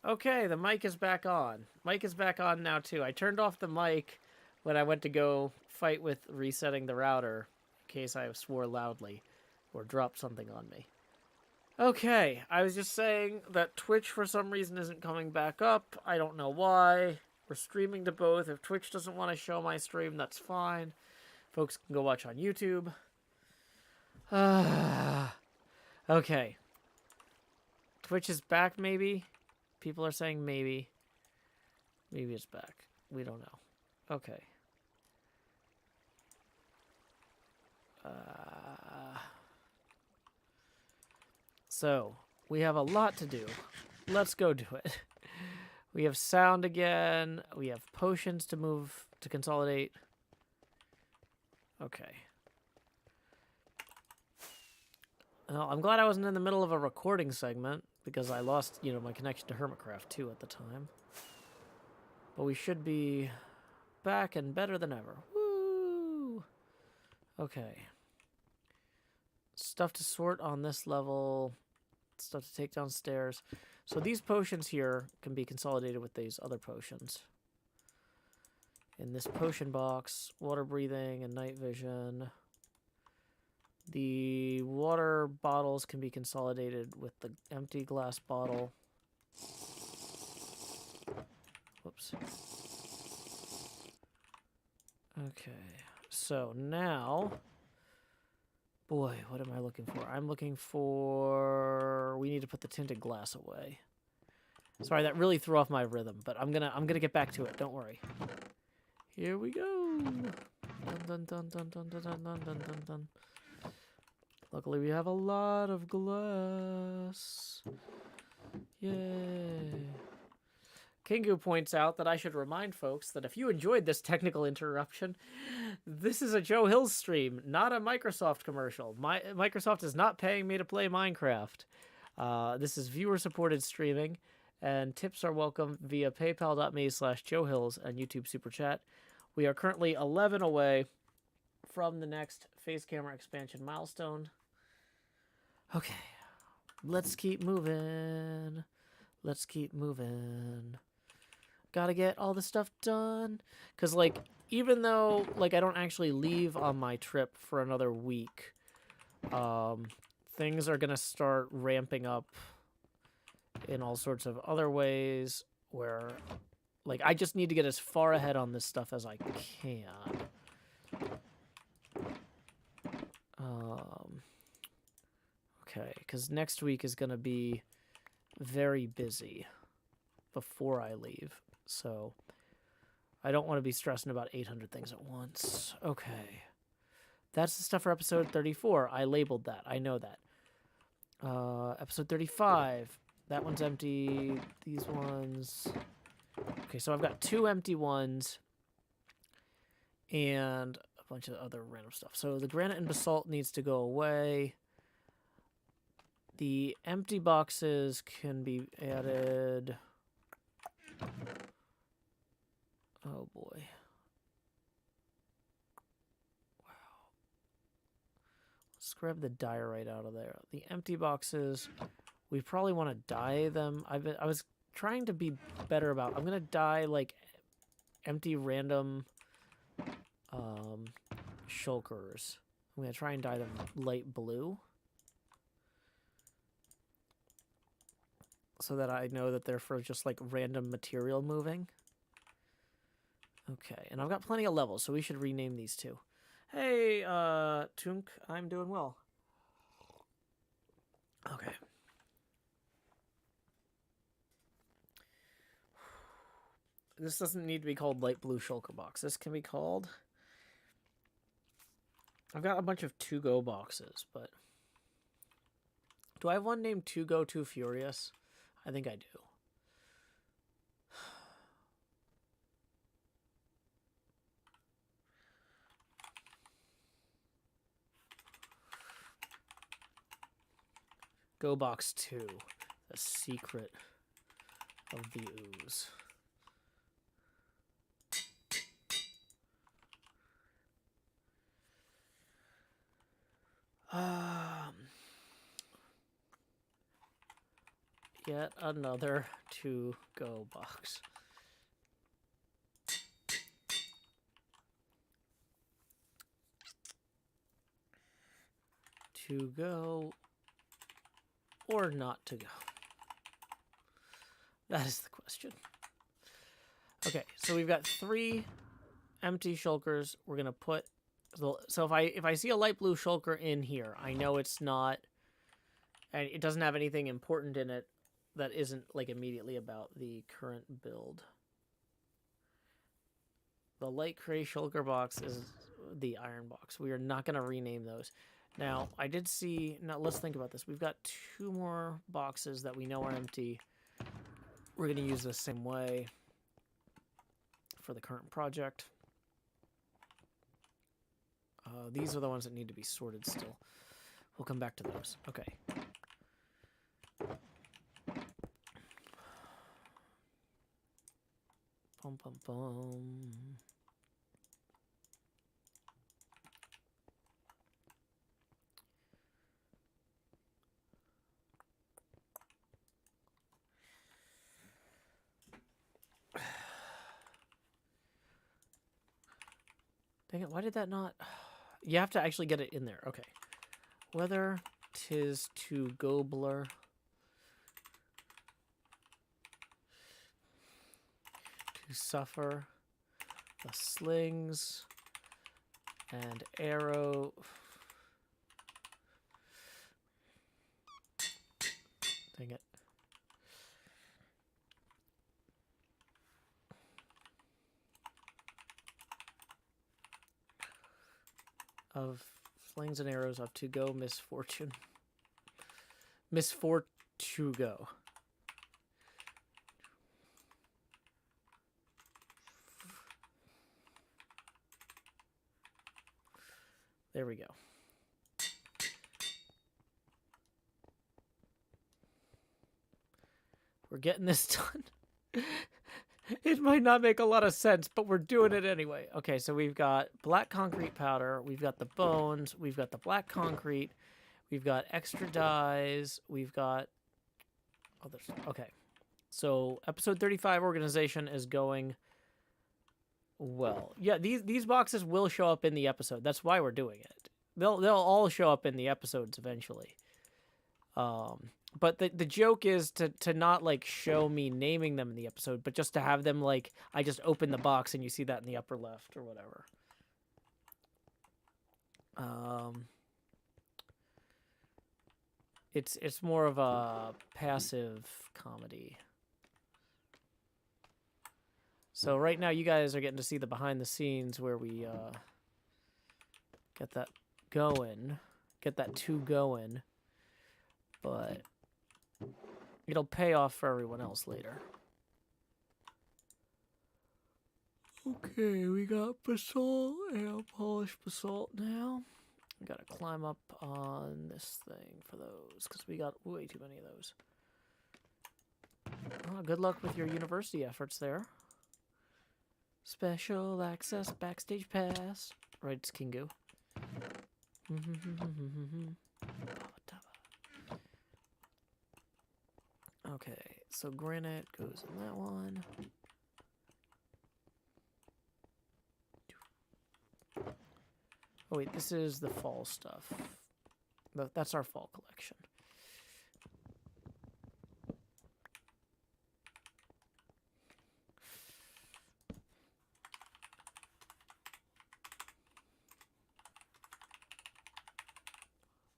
Okay, the mic is back on. Mic is back on now too. I turned off the mic when I went to go fight with resetting the router in case I swore loudly or dropped something on me. Okay, I was just saying that Twitch for some reason isn't coming back up. I don't know why. We're streaming to both. If Twitch doesn't want to show my stream, that's fine. Folks can go watch on YouTube. Okay. Twitch is back, maybe? People are saying maybe. Maybe it's back. We don't know. Okay. So, we have a lot to do. Let's go do it. We have sound again. We have potions to move, to consolidate. Okay. Well, I'm glad I wasn't in the middle of a recording segment, because I lost, my connection to HermitCraft too at the time. But we should be back and better than ever. Woo! Okay. Stuff to sort on this level. Stuff to take downstairs. So these potions here can be consolidated with these other potions. In this potion box, water breathing and night vision. The water bottles can be consolidated with the empty glass bottle. Whoops. Okay, so now, boy, what am I looking for? I'm looking for, we need to put the tinted glass away. Sorry, that really threw off my rhythm, but I'm gonna get back to it. Don't worry. Here we go. Dun dun dun dun dun dun dun dun dun dun. Luckily, we have a lot of glass. Yay. Kingu points out that I should remind folks that if you enjoyed this technical interruption, this is a Joe Hill stream, not a Microsoft commercial. Microsoft is not paying me to play Minecraft. This is viewer-supported streaming, and tips are welcome via paypal.me/JoeHills and YouTube Super Chat. We are currently 11 away from the next face camera expansion milestone. Okay, let's keep moving. Let's keep moving. Gotta get all the stuff done. Because, even though, I don't actually leave on my trip for another week, things are gonna start ramping up in all sorts of other ways where, I just need to get as far ahead on this stuff as I can. Okay, because next week is gonna be very busy before I leave. So I don't want to be stressing about 800 things at once. Okay. That's the stuff for episode 34. I labeled that. I know that. Episode 35. That one's empty. These ones. Okay, so I've got 2 empty ones. And a bunch of other random stuff. So the granite and basalt needs to go away. The empty boxes can be added. Oh boy. Wow. Let's grab the diorite out of there. The empty boxes, we probably want to dye them. I was trying to be better about, I'm going to dye empty random shulkers. I'm going to try and dye them light blue. So that I know that they're for just random material moving. Okay, and I've got plenty of levels, so we should rename these too. Hey, Tunk, I'm doing well. Okay. This doesn't need to be called light blue shulker box. This can be called... I've got a bunch of to-go boxes, but... Do I have one named To Go Too Furious? I think I do. Go Box 2. The secret of the ooze. Yet another to-go box. To go or not to go? That is the question. Okay, so we've got 3 empty shulkers. We're gonna put, so if I see a light blue shulker in here, I know it's not, and it doesn't have anything important in it that isn't like immediately about the current build. The light gray shulker box is the iron box. We are not gonna rename those. Now, I did see, now let's think about this. We've got 2 more boxes that we know are empty. We're gonna use the same way for the current project. These are the ones that need to be sorted still. We'll come back to those. Okay. Bum, bum, bum. Dang it, why did that not... You have to actually get it in there. Okay. Whether 'tis to Gobler... to suffer the slings and arrow... Dang it. Of slings and arrows of to go misfortune. To go. There we go. We're getting this done. It might not make a lot of sense, but we're doing it anyway. Okay, so we've got black concrete powder. We've got the bones. We've got the black concrete. We've got extra dyes. We've got others. Okay, so episode 35 organization is going well. Yeah, these boxes will show up in the episode. That's why we're doing it. They'll all show up in the episodes eventually. But the joke is to not like show me naming them in the episode, but just to have them like I just open the box and you see that in the upper left or whatever. It's more of a passive comedy. So right now you guys are getting to see the behind the scenes where we get that going, get that going, but it'll pay off for everyone else later. Okay, we got basalt and polished basalt now. We gotta climb up on this thing for those, because we got way too many of those. Oh, good luck with your university efforts there. Special access backstage pass. Right, it's Kingu. Okay, so granite goes in that one. Oh wait, this is the fall stuff. That's our fall collection.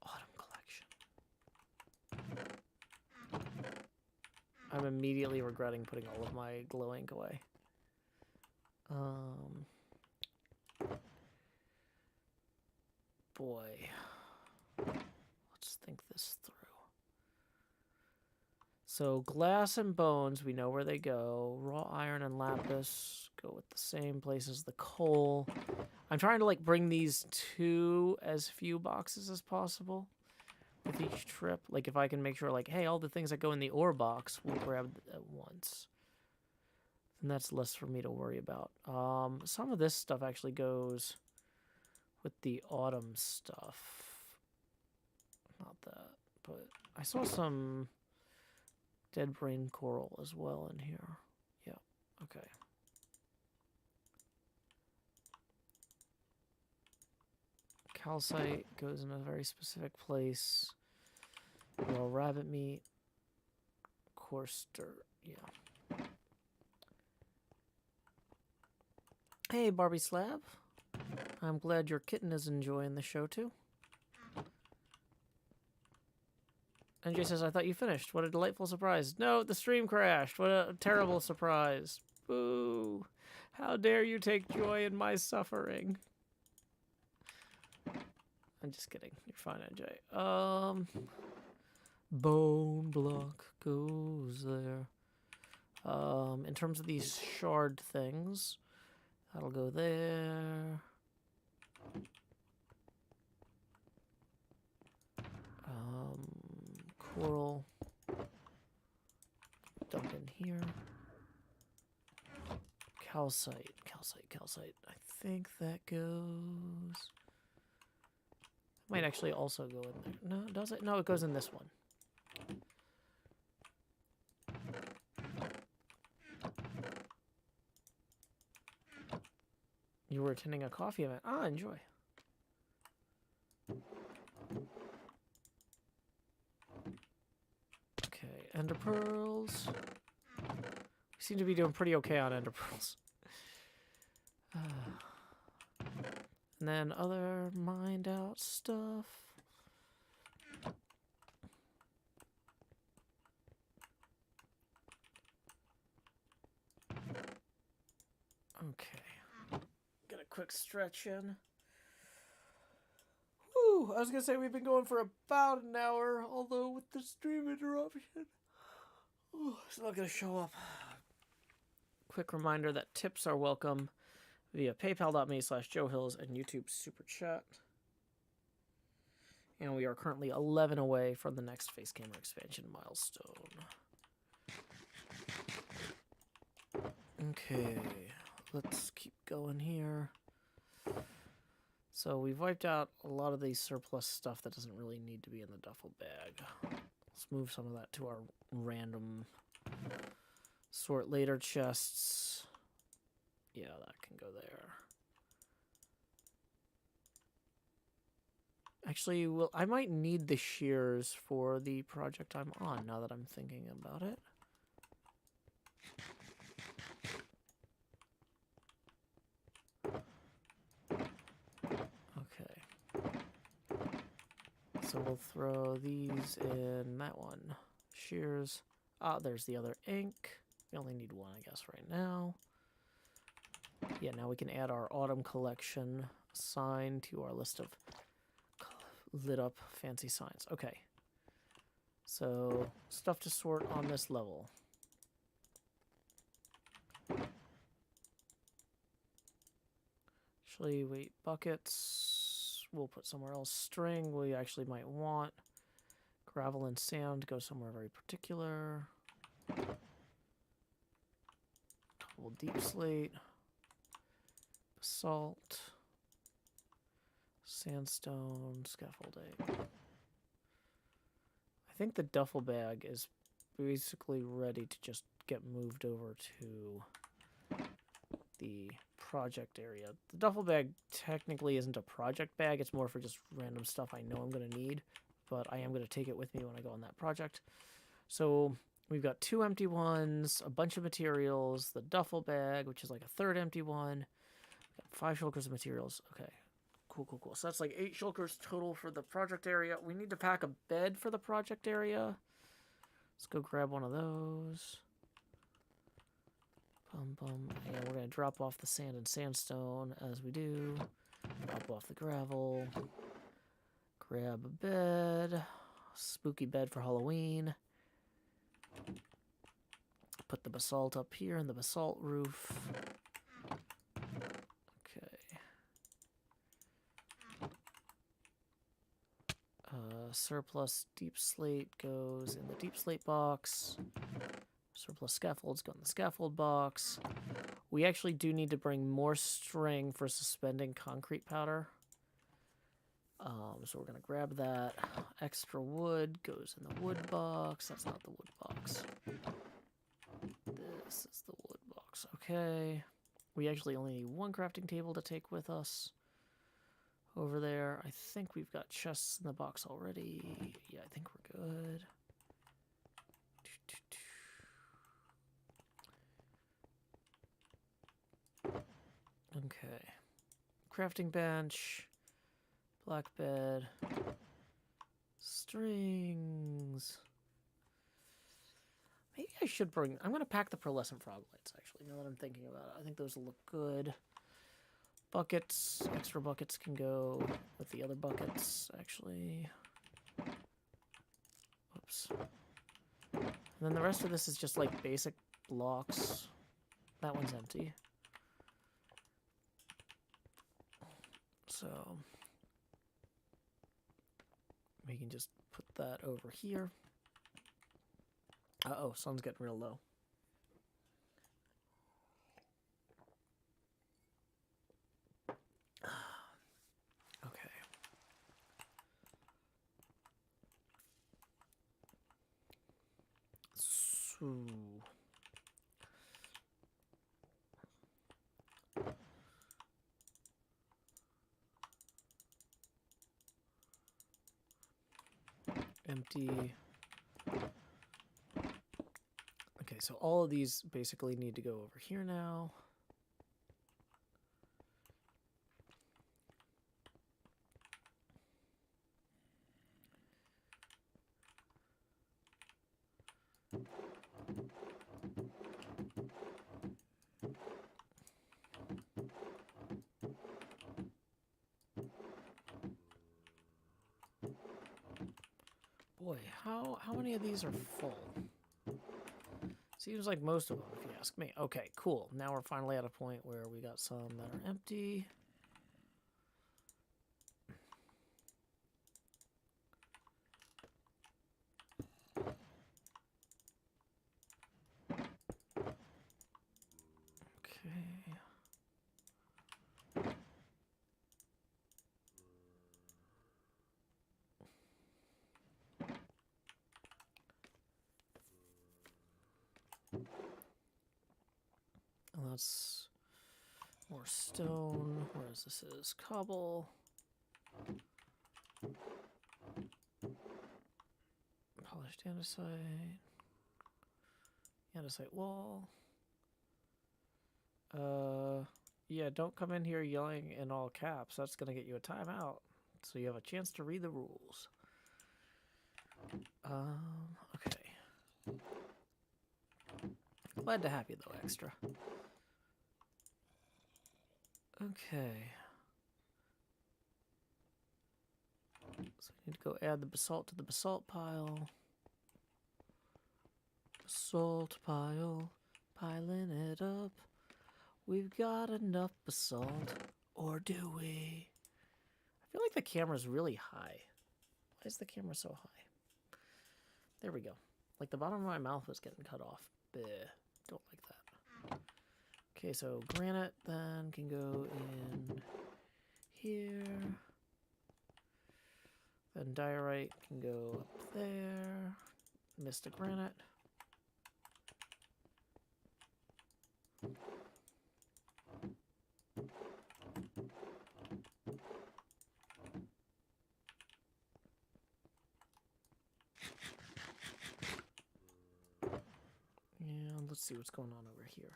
Autumn collection. I'm immediately regretting putting all of my glow ink away. Boy, let's think this through. So glass and bones, we know where they go. Raw iron and lapis go with the same place as the coal. I'm trying to like bring these to as few boxes as possible with each trip. Like if I can make sure like, hey, all the things that go in the ore box we'll grab at once. And that's less for me to worry about. Some of this stuff actually goes with the autumn stuff. Not that, but I saw some Dead brain coral as well in here. Yeah, okay. Calcite goes in a very specific place. Raw rabbit meat. Coarse dirt, yeah. Hey, Barbie Slab. I'm glad your kitten is enjoying the show, too. NJ says, I thought you finished. What a delightful surprise. No, the stream crashed. What a terrible surprise. Boo. How dare you take joy in my suffering. I'm just kidding. You're fine, NJ. Bone block goes there. In terms of these shard things, that'll go there. Coral. Dump in here. Calcite. I think that goes... Might actually also go in there. No, does it? No, it goes in this one. You were attending a coffee event. Ah, enjoy. Okay, ender pearls. We seem to be doing pretty okay on ender pearls. And then other mined out stuff. Okay. Get a quick stretch in. Whew, I was gonna say we've been going for about an hour, although with the stream interruption, it's not gonna show up. Quick reminder that tips are welcome via paypal.me/JoeHills and YouTube Super Chat. And we are currently 11 away from the next face camera expansion milestone. Okay, let's keep going here. So we've wiped out a lot of the surplus stuff that doesn't really need to be in the duffel bag. Let's move some of that to our random sort later chests. Yeah, that can go there. Actually, well, I might need the shears for the project I'm on now that I'm thinking about it. Okay. So we'll throw these in that one. Shears. Ah, there's the other ink. We only need one, I guess, right now. Yeah, now we can add our autumn collection sign to our list of lit up fancy signs. Okay. So, stuff to sort on this level. Actually, wait, buckets. We'll put somewhere else. String, we actually might want. Gravel and sand go somewhere very particular. Couple deep slate. Basalt. Sandstone, scaffolding. I think the duffel bag is basically ready to just get moved over to the project area. The duffel bag technically isn't a project bag. It's more for just random stuff I know I'm going to need, but I am going to take it with me when I go on that project. So we've got 2 empty ones, a bunch of materials, the duffel bag, which is like a 3rd empty one. 5 shulkers of materials. Okay. Cool. So that's like 8 shulkers total for the project area. We need to pack a bed for the project area. Let's go grab one of those. Yeah, we're going to drop off the sand and sandstone as we do. Drop off the gravel. Grab a bed. Spooky bed for Halloween. Put the basalt up here in the basalt roof. Surplus deep slate goes in the deep slate box. Surplus scaffolds go in the scaffold box. We actually do need to bring more string for suspending concrete powder. So we're gonna grab that. Extra wood goes in the wood box. That's not the wood box. This is the wood box. Okay. We actually only need one crafting table to take with us. Over there, I think we've got chests in the box already. Yeah, I think we're good. Okay. Crafting bench. Black bed. Strings. Maybe I should bring... I'm going to pack the pearlescent frog lights, actually, now that I'm thinking about it. I think those will look good. Buckets. Extra buckets can go with the other buckets, actually. Whoops. And then the rest of this is just, like, basic blocks. That one's empty. So... we can just put that over here. Uh-oh, sun's getting real low. Okay. So... empty. Okay, so all of these basically need to go over here now. Boy, how many of these are full? Seems like most of them, if you ask me. Okay, cool. Now we're finally at a point where we got some that are empty. Okay. And that's more stone, whereas this is cobble. Polished andesite. Andesite wall. Yeah, don't come in here yelling in all caps. That's gonna get you a timeout. So you have a chance to read the rules. Okay. Glad to have you though, extra. Okay. So we need to go add the basalt to the basalt pile. Basalt pile. Piling it up. We've got enough basalt. Or do we? I feel like the camera's really high. Why is the camera so high? There we go. Like the bottom of my mouth was getting cut off. Bleh. Don't like that. Okay, so granite then can go in here. Then diorite can go up there. Missed a granite. And let's see what's going on over here.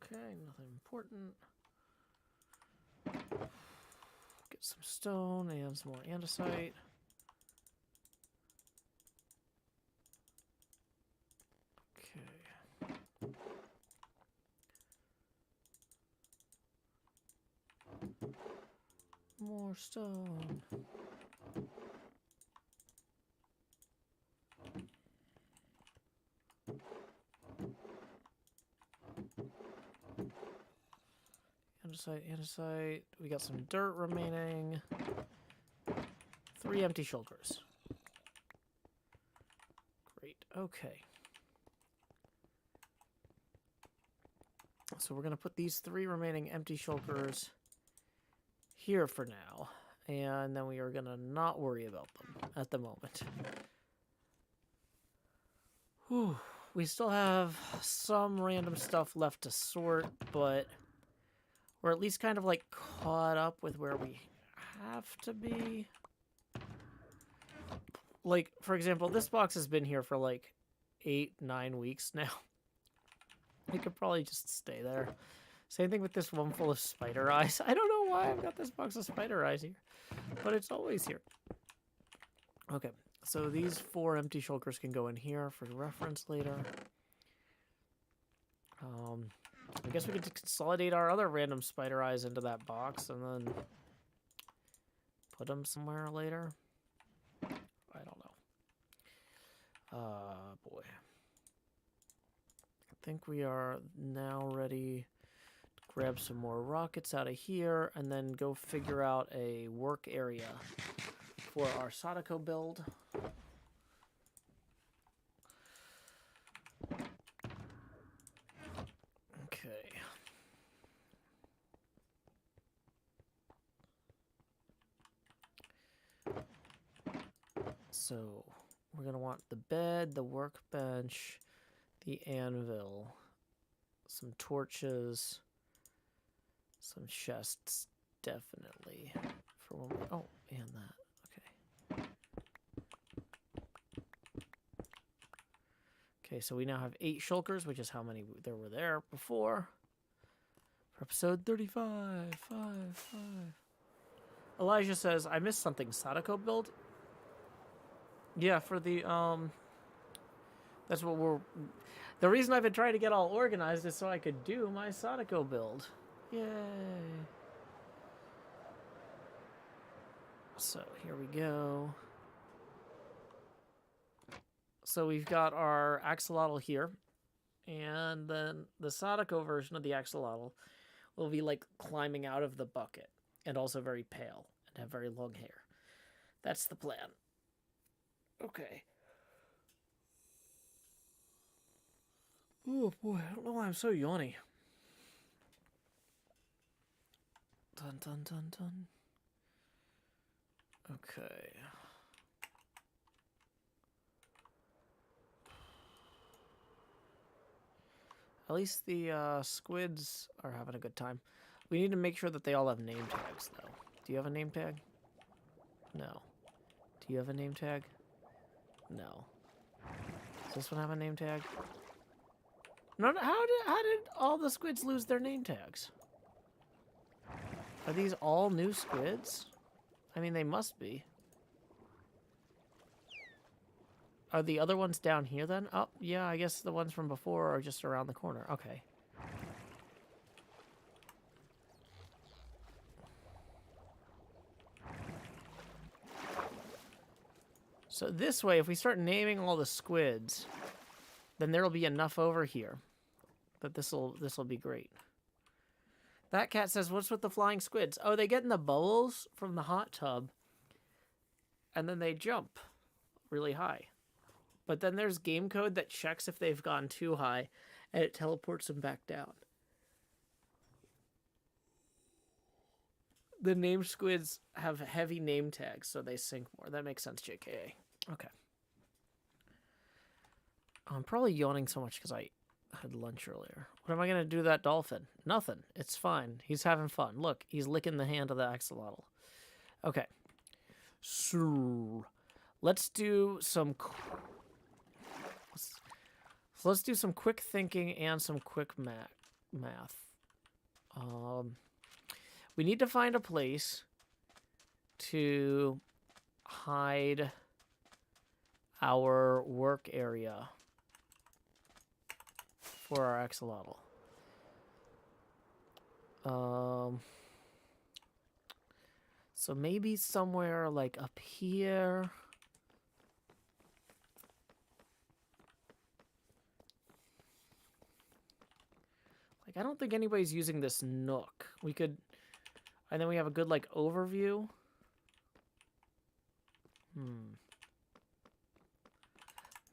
Okay, nothing important. Get some stone and some more andesite. Okay. More stone. Andesite. We got some dirt remaining. 3 empty shulkers. Great. Okay. So we're going to put these 3 remaining empty shulkers here for now. And then we are going to not worry about them at the moment. Whew. We still have some random stuff left to sort, but we're at least kind of like caught up with where we have to be. Like, for example, this box has been here for like 8-9 weeks now. It could probably just stay there. Same thing with this one full of spider eyes. I don't know why I've got this box of spider eyes here, but it's always here. Okay, so these 4 empty shulkers can go in here for reference later. I guess we could consolidate our other random spider eyes into that box and then put them somewhere later. I don't know. Boy. I think we are now ready to grab some more rockets out of here and then go figure out a work area for our Sadako build. Okay. So we're going to want the bed, the workbench, the anvil, some torches, some chests, definitely. For when we, oh, and that. Okay, so we now have 8 shulkers, which is how many there were there before. For episode 35, 5. Elijah says, I missed something. Sadako build? Yeah, for the, that's what we're... The reason I've been trying to get all organized is so I could do my Sadako build. Yay. So, here we go. So we've got our axolotl here, and then the Sadako version of the axolotl will be like climbing out of the bucket, and also very pale, and have very long hair. That's the plan. Okay. Oh boy, I don't know why I'm so yawny. Dun dun dun dun. Okay. At least the squids are having a good time. We need to make sure that they all have name tags, though. Do you have a name tag? No. Do you have a name tag? No. Does this one have a name tag? No. How did all the squids lose their name tags? Are these all new squids? I mean, they must be. Are the other ones down here then? Oh, yeah, I guess the ones from before are just around the corner. Okay. So this way, if we start naming all the squids, then there'll be enough over here that this'll be great. That cat says, what's with the flying squids? Oh, they get in the bubbles from the hot tub, and then they jump really high. But then there's game code that checks if they've gone too high, and it teleports them back down. The named squids have heavy name tags, so they sink more. That makes sense, JKA. Okay. I'm probably yawning so much because I had lunch earlier. What am I going to do to that dolphin? Nothing. It's fine. He's having fun. Look, he's licking the hand of the axolotl. Okay. So, let's do some... So let's do some quick thinking and some quick math. We need to find a place to hide our work area for our axolotl. So maybe somewhere like up here. I don't think anybody's using this nook. We could, and then we have a good like overview.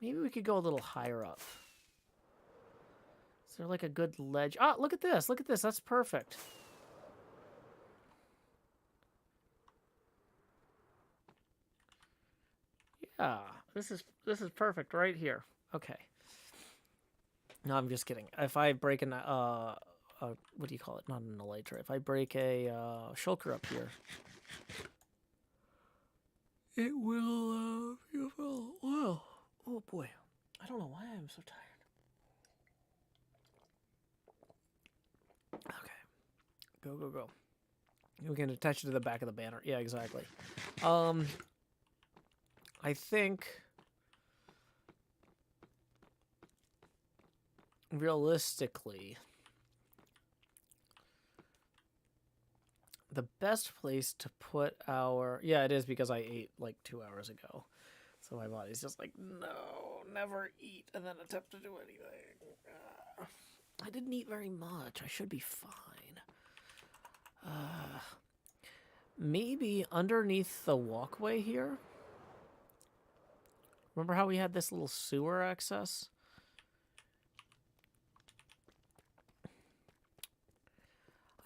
Maybe we could go a little higher up. Is there like a good ledge? Ah, look at this. Look at this. That's perfect. Yeah, this is perfect right here. Okay. No, I'm just kidding. If I break an what do you call it? Not an elytra. If I break a shulker up here, it will wow. Oh boy. I don't know why I'm so tired. Okay. Go, go, go. We can attach it to the back of the banner. Yeah, exactly. I think realistically the best place to put our... Yeah, it is because I ate like 2 hours ago. So my body's just like, no, never eat and then attempt to do anything. I didn't eat very much. I should be fine. Maybe underneath the walkway here? Remember how we had this little sewer access?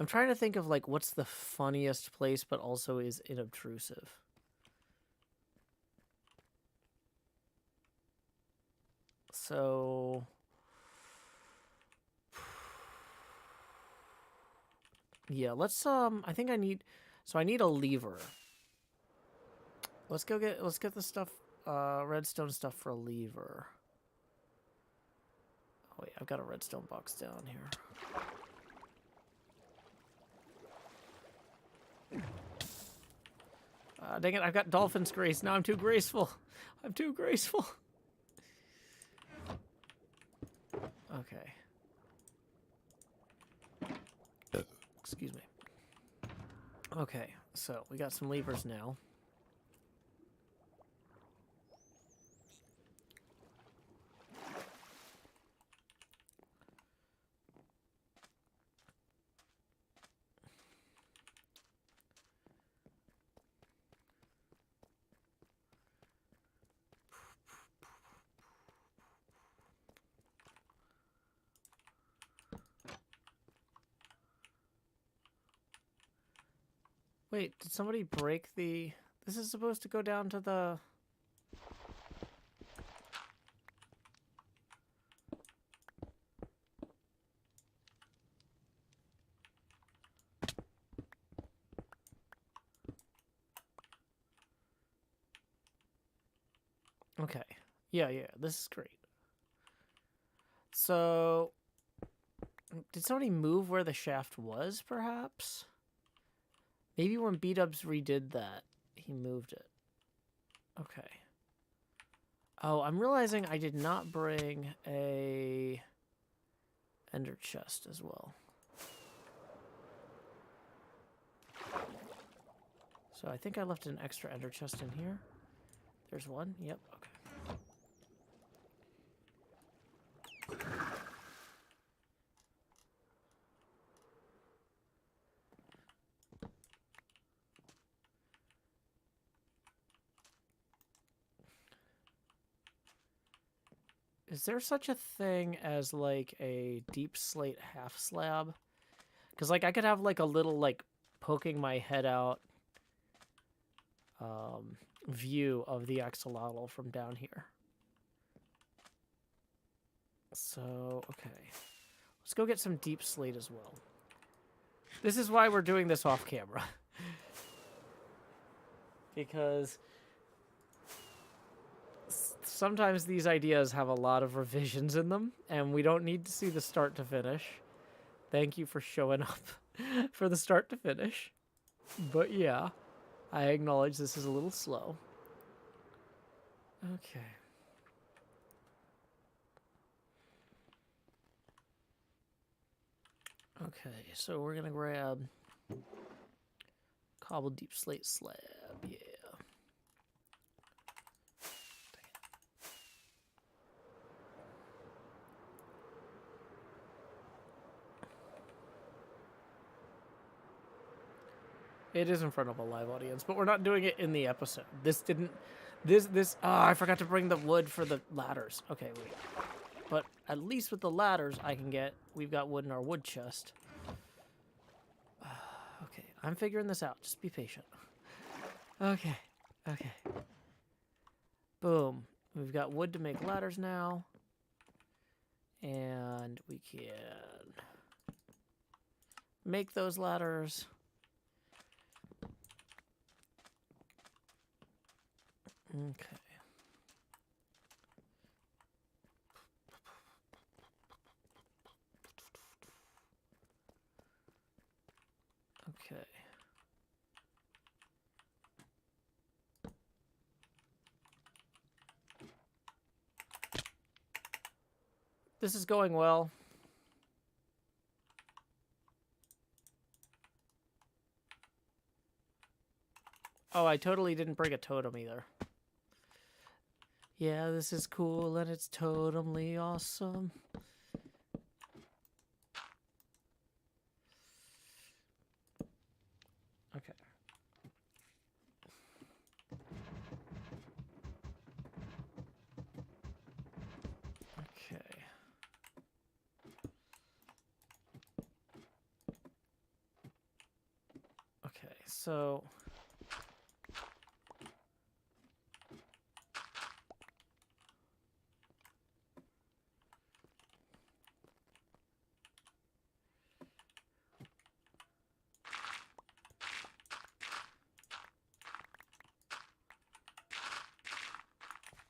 I'm trying to think of like what's the funniest place but also is inobtrusive. So yeah, let's I think I need I need a lever. Let's get the stuff redstone stuff for a lever. Oh wait, I've got a redstone box down here. Dang it, I've got dolphin's grace. Now I'm too graceful. I'm too graceful. Okay. Excuse me. Okay, so we got some levers now. Wait, did somebody break the... This is supposed to go down to the... Okay. Yeah, this is great. So... Did somebody move where the shaft was, perhaps? Maybe when B-dubs redid that, he moved it. Okay. Oh, I'm realizing I did not bring a ender chest as well. So I think I left an extra ender chest in here. There's one. Yep. Okay. Is there such a thing as, like, a deep slate half slab? Because, like, I could have, like, a little, like, poking my head out view of the axolotl from down here. So, okay. Let's go get some deep slate as well. This is why we're doing this off camera. Because... sometimes these ideas have a lot of revisions in them, and we don't need to see the start to finish. Thank you for showing up for the start to finish. But yeah, I acknowledge this is a little slow. Okay. Okay, so we're gonna grab cobbled deep slate slab, yeah. It is in front of a live audience, but we're not doing it in the episode. I forgot to bring the wood for the ladders. Okay, wait. But at least with the ladders, we've got wood in our wood chest. Okay, I'm figuring this out. Just be patient. Okay. Boom. We've got wood to make ladders now. And we can make those ladders. Okay. Okay. This is going well. Oh, I totally didn't bring a totem either. Yeah, this is cool and it's totally awesome. Okay. Okay. Okay, so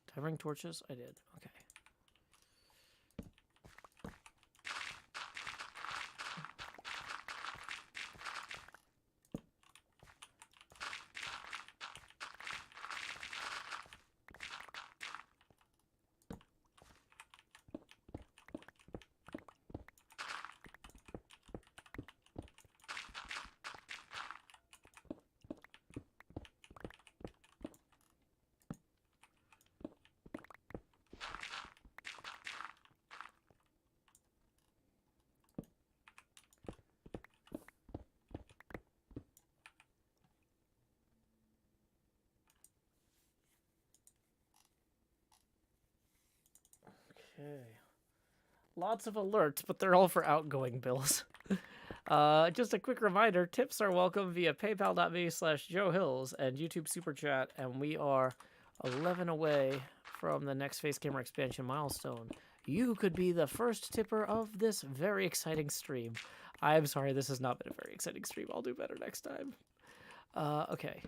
did I bring torches? I did. Okay. Okay. Lots of alerts, but they're all for outgoing bills. Just a quick reminder, tips are welcome via paypal.me/Joe Hills and YouTube Super Chat, and we are 11 away from the next Face Camera expansion milestone. You could be the first tipper of this very exciting stream. I'm sorry, this has not been a very exciting stream. I'll do better next time. Okay.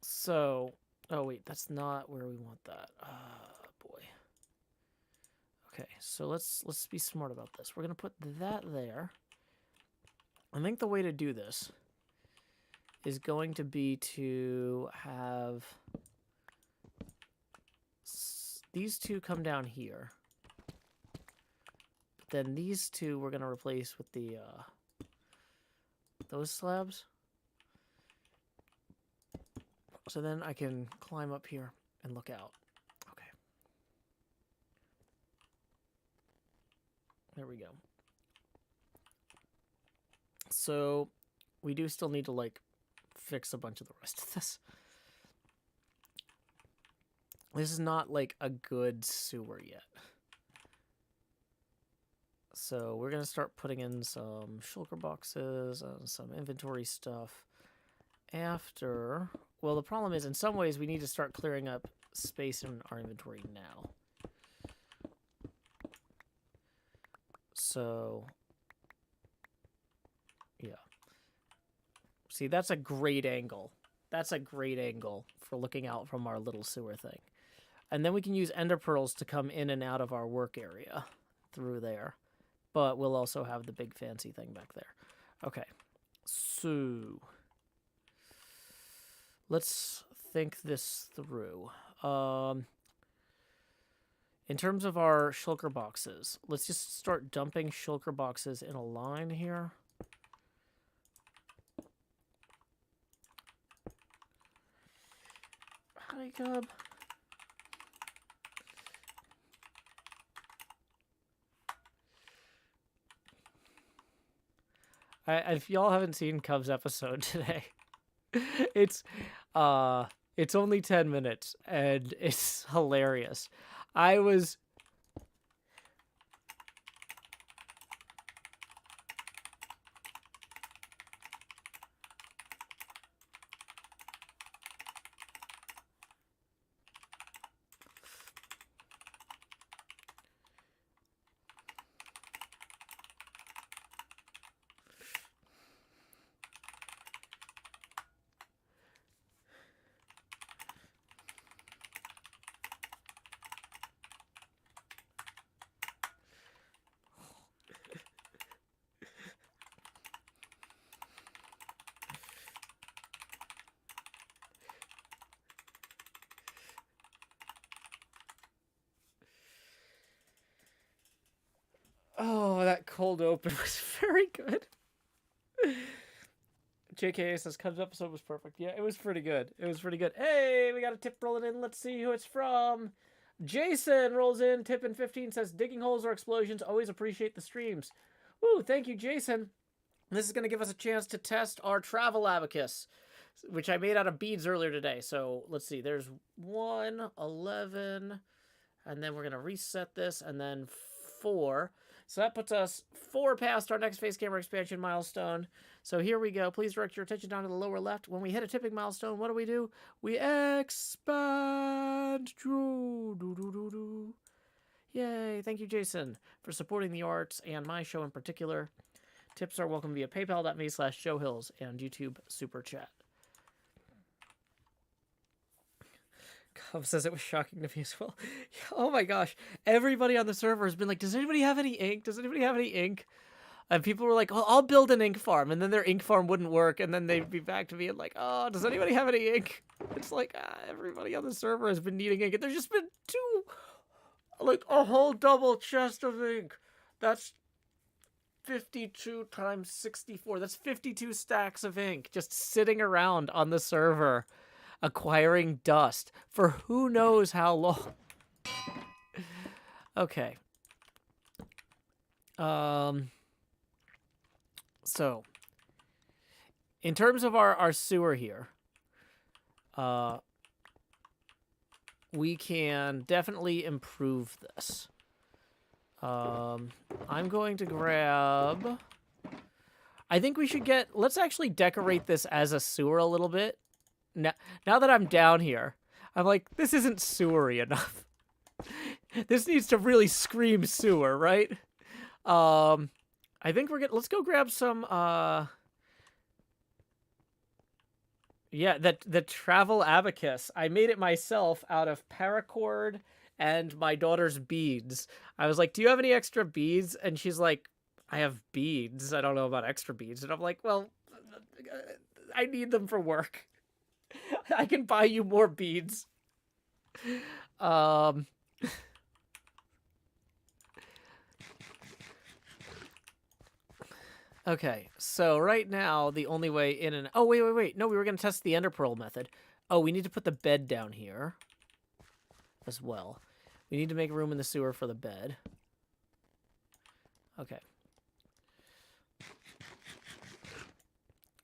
So, oh wait, that's not where we want that. Boy. Okay, so let's be smart about this. We're gonna put that there. I think the way to do this is going to be to have these two come down here. But then these two we're gonna replace with the those slabs. So then I can climb up here and look out. Okay. There we go. So we do still need to like fix a bunch of the rest of this. This is not like a good sewer yet. So we're going to start putting in some shulker boxes, some inventory stuff after. Well, the problem is in some ways we need to start clearing up space in our inventory now. So, yeah. See, that's a great angle. That's a great angle for looking out from our little sewer thing. And then we can use ender pearls to come in and out of our work area through there. But we'll also have the big fancy thing back there. Okay. So let's think this through. In terms of our shulker boxes, let's just start dumping shulker boxes in a line here. Hi, Cub. If y'all haven't seen Cub's episode today, it's only 10 minutes and it's hilarious. I was cold open was very good. JK says, "Cubs episode was perfect." Yeah, it was pretty good. It was pretty good. Hey, we got a tip rolling in. Let's see who it's from. Jason rolls in. Tip in 15 says, "Digging holes or explosions. Always appreciate the streams." Woo, thank you, Jason. This is going to give us a chance to test our travel abacus, which I made out of beads earlier today. So let's see. There's 1, 11, and then we're going to reset this, and then 4. So that puts us 4 past our next face camera expansion milestone. So here we go. Please direct your attention down to the lower left. When we hit a tipping milestone, what do? We expand. Yay. Thank you, Jason, for supporting the arts and my show in particular. Tips are welcome via paypal.me/JoeHills and YouTube Super Chat. Cub says it was shocking to me as well. Oh my gosh. Everybody on the server has been like, does anybody have any ink? Does anybody have any ink? And people were like, oh, I'll build an ink farm. And then their ink farm wouldn't work. And then they'd be back to me and like, oh, does anybody have any ink? It's like, everybody on the server has been needing ink. And there's just been like a whole double chest of ink. That's 52 times 64. That's 52 stacks of ink just sitting around on the server, acquiring dust for who knows how long. Okay. So, in terms of our sewer here, we can definitely improve this. I'm going to grab... I think we should get... Let's actually decorate this as a sewer a little bit. Now that I'm down here, I'm like, this isn't sewery enough. This needs to really scream sewer, right? I think we're gonna... Let's go grab some, yeah, the travel abacus. I made it myself out of paracord and my daughter's beads. I was like, do you have any extra beads? And she's like, I have beads. I don't know about extra beads. And I'm like, well, I need them for work. I can buy you more beads. Okay, so right now, the only way in and... Oh, wait. No, we were going to test the ender pearl method. Oh, we need to put the bed down here as well. We need to make room in the sewer for the bed. Okay.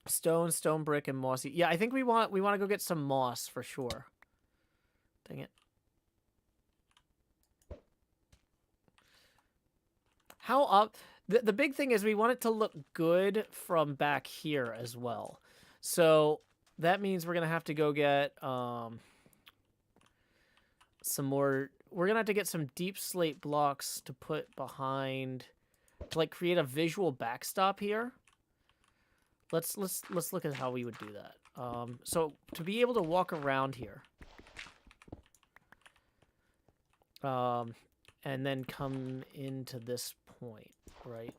Stone, brick, and mossy. Yeah, I think we want to go get some moss for sure. Dang it. How up... The big thing is we want it to look good from back here as well. So that means we're going to have to go get some more... We're going to have to get some deep slate blocks to put behind... To, like, create a visual backstop here. Let's look at how we would do that. So to be able to walk around here... and then come into this point. Right.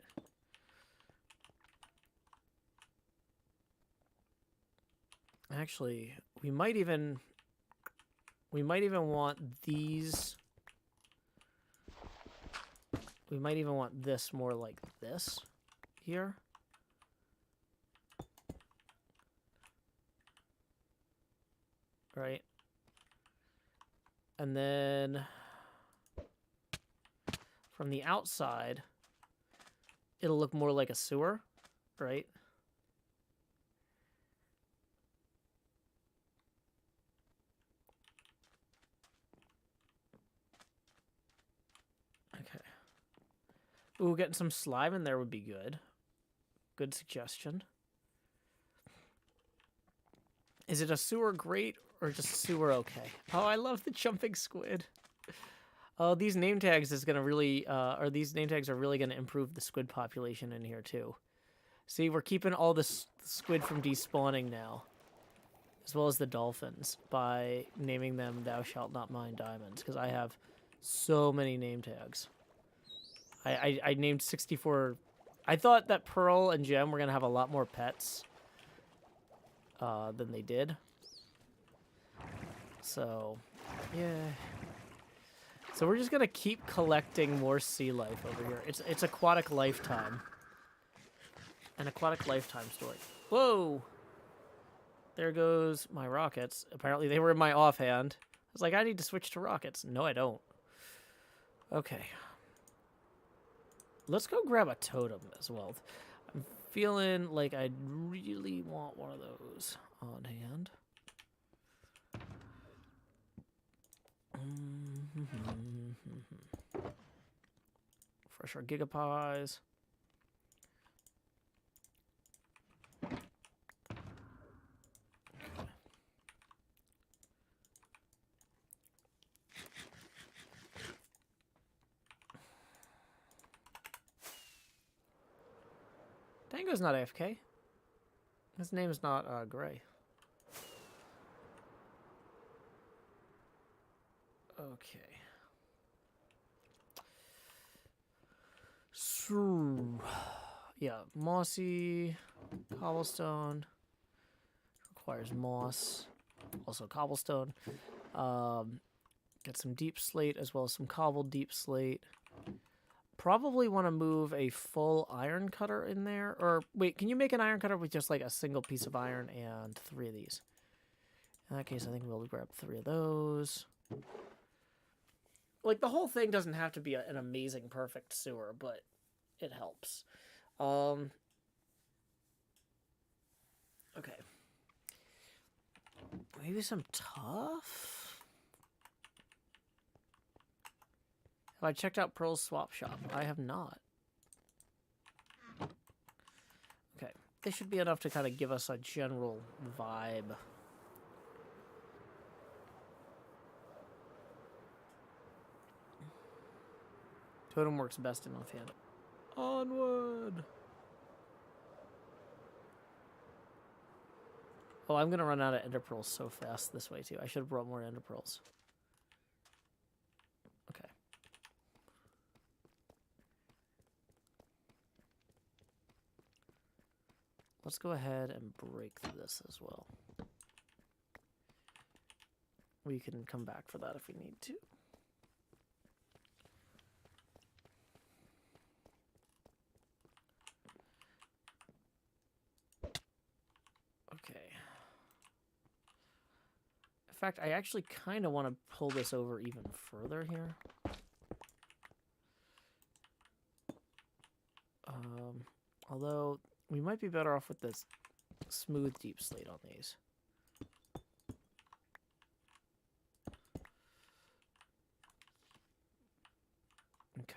Actually, we might even want these. We might even want this more like this here. Right. And then from the outside, it'll look more like a sewer, right? Okay. Ooh, getting some slime in there would be good. Good suggestion. Is it a sewer great or just sewer okay? Oh, I love the jumping squid. Oh, these name tags is gonna really, these name tags are really gonna improve the squid population in here too. See, we're keeping all the squid from despawning now, as well as the dolphins, by naming them "Thou shalt not mine diamonds," because I have so many name tags. I named 64. I thought that Pearl and Gem were gonna have a lot more pets than they did. So, yeah. So we're just gonna keep collecting more sea life over here. It's aquatic lifetime. An aquatic lifetime story. Whoa! There goes my rockets. Apparently they were in my offhand. I was like, I need to switch to rockets. No, I don't. Okay. Let's go grab a totem as well. I'm feeling like I really want one of those on hand. Fresh our gigapies. Dango's not AFK. His name is not Gray. Okay. So, yeah, mossy, cobblestone. Requires moss. Also cobblestone. Get some deep slate as well as some cobbled deep slate. Probably want to move a full iron cutter in there. Or, wait, can you make an iron cutter with just like a single piece of iron and 3 of these? In that case, I think we'll grab 3 of those. Like, the whole thing doesn't have to be an amazing, perfect sewer, but it helps. Okay. Maybe some tough? Have I checked out Pearl's swap shop? I have not. Okay. This should be enough to kind of give us a general vibe. Totem works best in offhand. Onward! Oh, I'm gonna run out of ender pearls so fast this way too. I should have brought more ender pearls. Okay. Let's go ahead and break this as well. We can come back for that if we need to. Okay. In fact, I actually kind of want to pull this over even further here. Although, we might be better off with this smooth deep slate on these. Okay.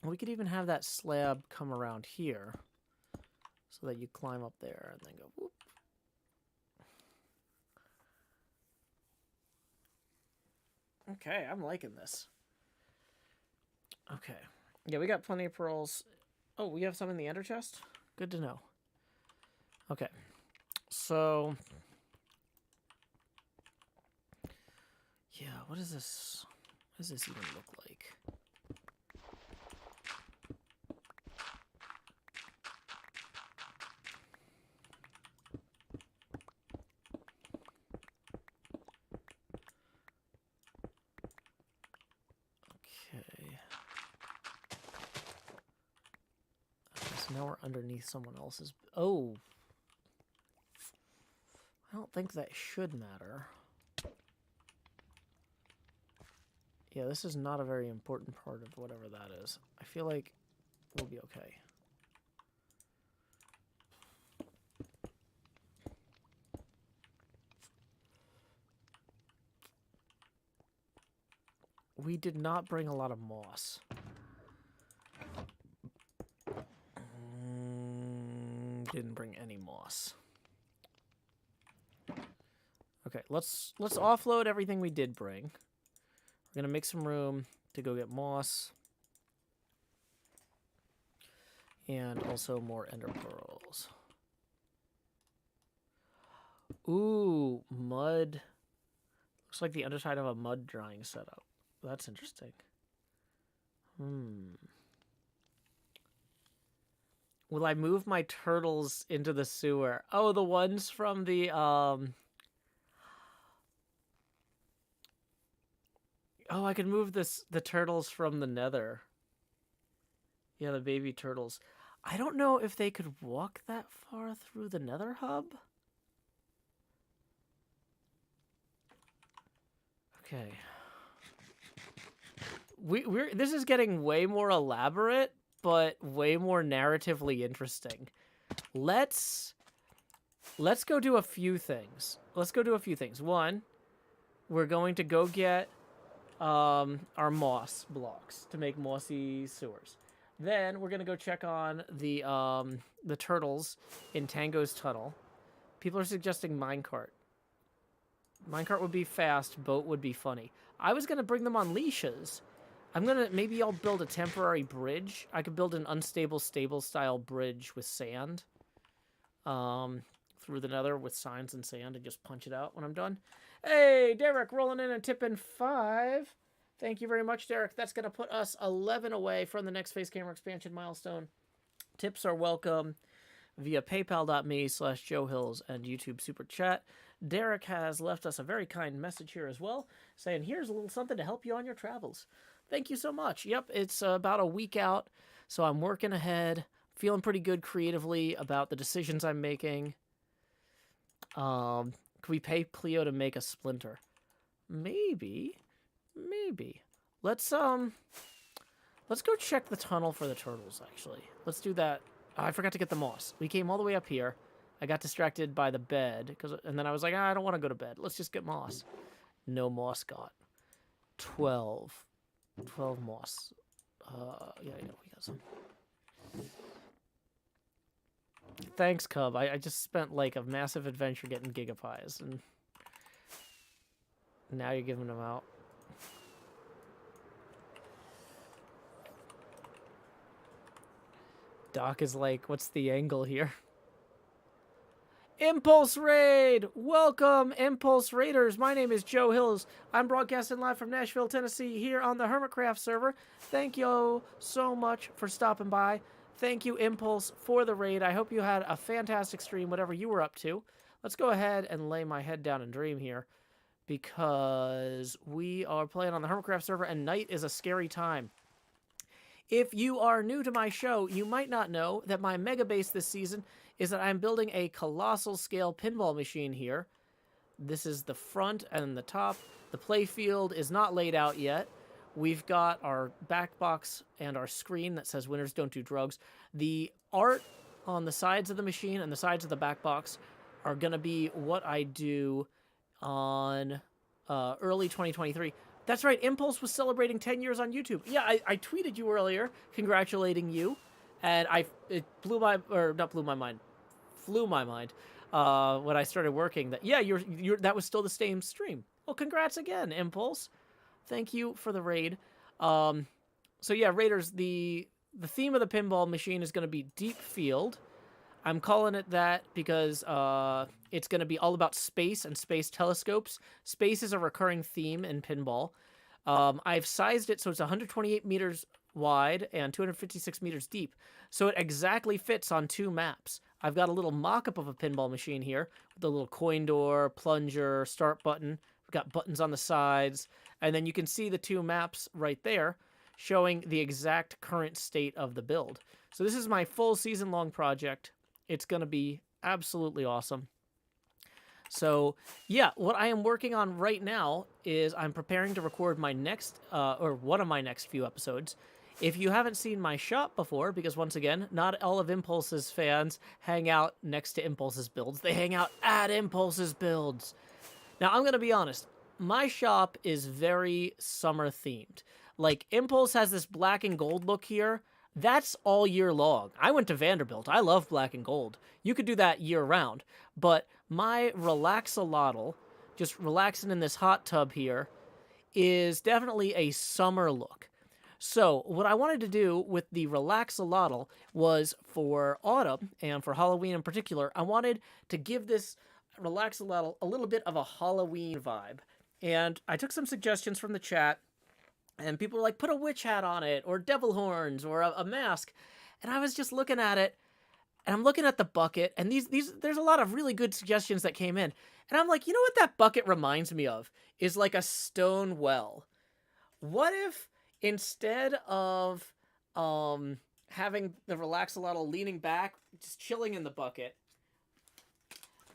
We could even have that slab come around here so that you climb up there and then go whoop. Okay, I'm liking this. Okay. Yeah, we got plenty of pearls. Oh, we have some in the ender chest? Good to know. Okay. So, yeah, what is this? What does this even look like? Now we're underneath someone else's. Oh. I don't think that should matter. Yeah, this is not a very important part of whatever that is. I feel like we'll be okay. We did not bring a lot of moss. Didn't bring any moss. Okay, let's offload everything we did bring. We're gonna make some room to go get moss. And also more ender pearls. Ooh, mud. Looks like the underside of a mud drying setup. That's interesting. Will I move my turtles into the sewer? Oh, the ones from the, Oh, I can move the turtles from the nether. Yeah, the baby turtles. I don't know if they could walk that far through the nether hub. Okay. This is getting way more elaborate, but way more narratively interesting. Let's go do a few things. One, we're going to go get our moss blocks to make mossy sewers. Then we're gonna go check on the turtles in Tango's tunnel. People are suggesting minecart. Minecart would be fast, boat would be funny. I was gonna bring them on leashes. Maybe I'll build a temporary bridge. I could build an unstable, stable style bridge with sand. Through the nether with signs and sand and just punch it out when I'm done. Hey, Derek, rolling in and tipping 5. Thank you very much, Derek. That's going to put us 11 away from the next face camera expansion milestone. Tips are welcome via paypal.me/JoeHills and YouTube Super Chat. Derek has left us a very kind message here as well, saying, here's a little something to help you on your travels. Thank you so much. Yep, it's about a week out, so I'm working ahead, feeling pretty good creatively about the decisions I'm making. Could we pay Cleo to make a splinter? Maybe. Let's go check the tunnel for the turtles, actually. Let's do that. Oh, I forgot to get the moss. We came all the way up here. I got distracted by the bed, and then I was like, I don't want to go to bed. Let's just get moss. No moss got. 12 moss. Yeah, we got some. Thanks, Cub. I just spent like a massive adventure getting gigapies, and now you're giving them out. Doc is like, what's the angle here? Impulse Raid! Welcome, Impulse Raiders. My name is Joe Hills. I'm broadcasting live from Nashville, Tennessee, here on the HermitCraft server. Thank you so much for stopping by. Thank you, Impulse, for the raid. I hope you had a fantastic stream, whatever you were up to. Let's go ahead and lay my head down and dream here, because we are playing on the HermitCraft server, and night is a scary time. If you are new to my show, you might not know that my mega base this season is that I'm building a colossal scale pinball machine here. This is the front and the top. The play field is not laid out yet. We've got our back box and our screen that says winners don't do drugs. The art on the sides of the machine and the sides of the back box are going to be what I do on early 2023. That's right, Impulse was celebrating 10 years on YouTube. Yeah, I tweeted you earlier congratulating you, and it flew my mind when I started working that, yeah, that was still the same stream. Well, congrats again, Impulse. Thank you for the raid. So yeah, Raiders, the theme of the pinball machine is going to be Deep Field. I'm calling it that because it's going to be all about space and space telescopes. Space is a recurring theme in pinball. I've sized it so it's 128 meters wide and 256 meters deep. So it exactly fits on 2 maps. I've got a little mock-up of a pinball machine here with a little coin door, plunger, start button. We've got buttons on the sides. And then you can see the 2 maps right there showing the exact current state of the build. So this is my full season-long project. It's going to be absolutely awesome. So, yeah, what I am working on right now is I'm preparing to record my next, or one of my next few episodes. If you haven't seen my shop before, because once again, not all of Impulse's fans hang out next to Impulse's builds. They hang out at Impulse's builds. Now, I'm going to be honest. My shop is very summer themed. Like, Impulse has this black and gold look here. That's all year long. I went to Vanderbilt. I love black and gold. You could do that year round. But my relaxolotl, just relaxing in this hot tub here, is definitely a summer look. So what I wanted to do with the relaxolotl was for autumn, and for Halloween in particular, I wanted to give this relaxolotl a little bit of a Halloween vibe. And I took some suggestions from the chat, And people were like, put a witch hat on it, or devil horns, or a mask. And I was just looking at it, and I'm looking at the bucket, and there's a lot of really good suggestions that came in. And I'm like, you know what that bucket reminds me of? Is like a stone well. What if instead of having the relaxolotl leaning back, just chilling in the bucket,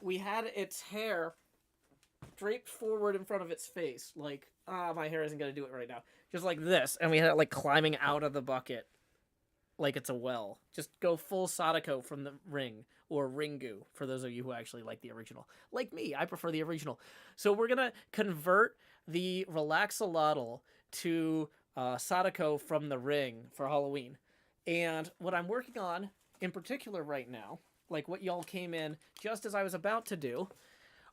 we had its hair draped forward in front of its face, like, my hair isn't gonna do it right now, just like this, and we had it like climbing out of the bucket like it's a well. Just go full Sadako from the ring, or Ringu for those of you who actually like the original. Like me, I prefer the original. So we're gonna convert the relaxolotl to Sadako from the ring for Halloween. And what I'm working on in particular right now, like what y'all came in just as I was about to do,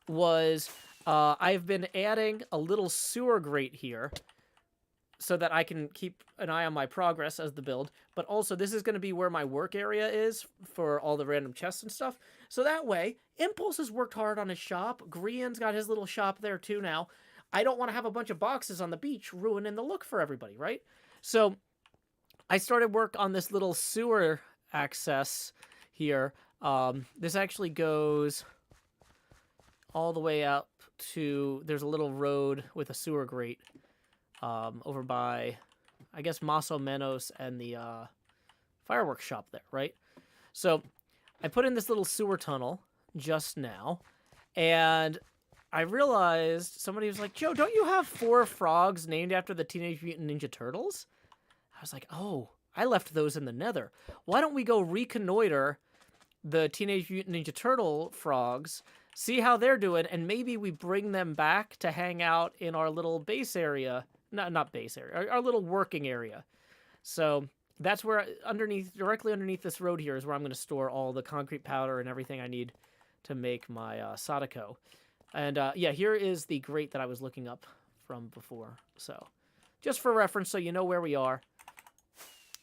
was I've been adding a little sewer grate here so that I can keep an eye on my progress as the build, but also this is going to be where my work area is for all the random chests and stuff. So that way, Impulse has worked hard on his shop. Grian's got his little shop there too now. I don't want to have a bunch of boxes on the beach ruining the look for everybody, right? So I started work on this little sewer access here. This actually goes all the way up to, there's a little road with a sewer grate over by, I guess, Maso Menos and the fireworks shop there, right? So I put in this little sewer tunnel just now, and I realized somebody was like, Joe, don't you have 4 frogs named after the Teenage Mutant Ninja Turtles? I was like, oh, I left those in the nether. Why don't we go reconnoiter the Teenage Mutant Ninja Turtle frogs, see how they're doing, and maybe we bring them back to hang out in our little base area. Not base area, our little working area. So that's where, directly underneath this road here is where I'm going to store all the concrete powder and everything I need to make my Sadako. And yeah, here is the grate that I was looking up from before. So just for reference, so you know where we are.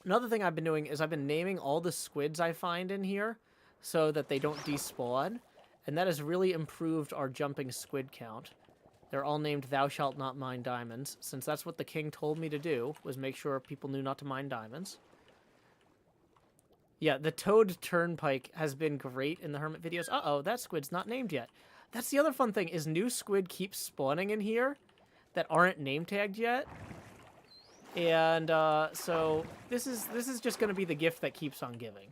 Another thing I've been doing is I've been naming all the squids I find in here so that they don't despawn. And that has really improved our jumping squid count. They're all named Thou Shalt Not Mine Diamonds, since that's what the king told me to do, was make sure people knew not to mine diamonds. Yeah, the Toad Turnpike has been great in the Hermit videos. Uh-oh, that squid's not named yet. That's the other fun thing, is new squid keep spawning in here that aren't name tagged yet. And so this is just going to be the gift that keeps on giving.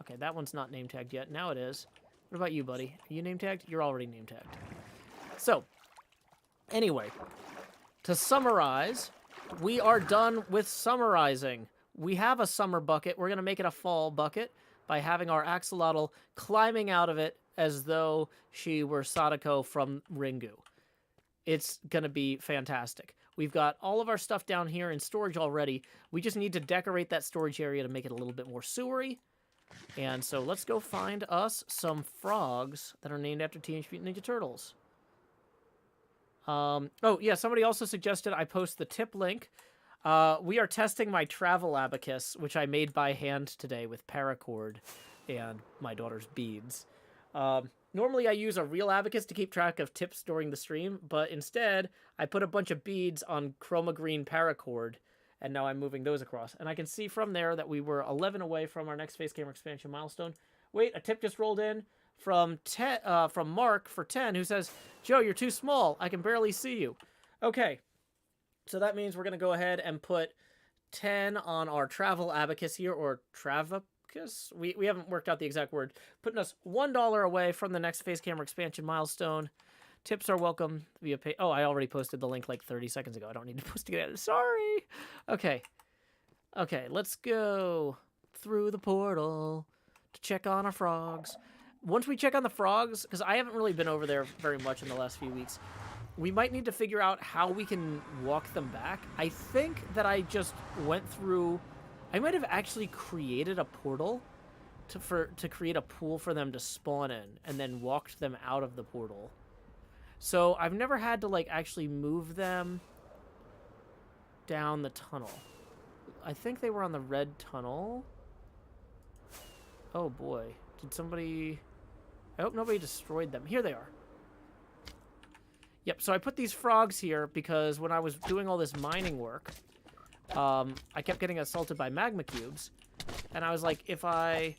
Okay, that one's not name tagged yet. Now it is. What about you, buddy? Are you name tagged? You're already name tagged. So, anyway, to summarize, we are done with summarizing. We have a summer bucket. We're going to make it a fall bucket by having our axolotl climbing out of it as though she were Sadako from Ringu. It's going to be fantastic. We've got all of our stuff down here in storage already. We just need to decorate that storage area to make it a little bit more sewery. And so let's go find us some frogs that are named after Teenage Mutant Ninja Turtles. Oh, yeah, somebody also suggested I post the tip link. We are testing my travel abacus, which I made by hand today with paracord and my daughter's beads. Normally I use a real abacus to keep track of tips during the stream, but instead I put a bunch of beads on chroma green paracord, and now I'm moving those across. And I can see from there that we were 11 away from our next face camera expansion milestone. Wait, a tip just rolled in from Mark for 10, who says, Joe, you're too small. I can barely see you. Okay, so that means we're going to go ahead and put 10 on our travel abacus here, or travacus? We haven't worked out the exact word. Putting us $1 away from the next face camera expansion milestone. Tips are welcome via pay. Oh, I already posted the link like 30 seconds ago. I don't need to post it again. Sorry. Okay. Okay, let's go through the portal to check on our frogs. Once we check on the frogs, because I haven't really been over there very much in the last few weeks, we might need to figure out how we can walk them back. I think that I just went through... I might have actually created a portal to create a pool for them to spawn in, and then walked them out of the portal. So I've never had to, like, actually move them down the tunnel. I think they were on the red tunnel. Oh, boy. Did somebody... I hope nobody destroyed them. Here they are. Yep, so I put these frogs here because when I was doing all this mining work, I kept getting assaulted by magma cubes. And I was like, if I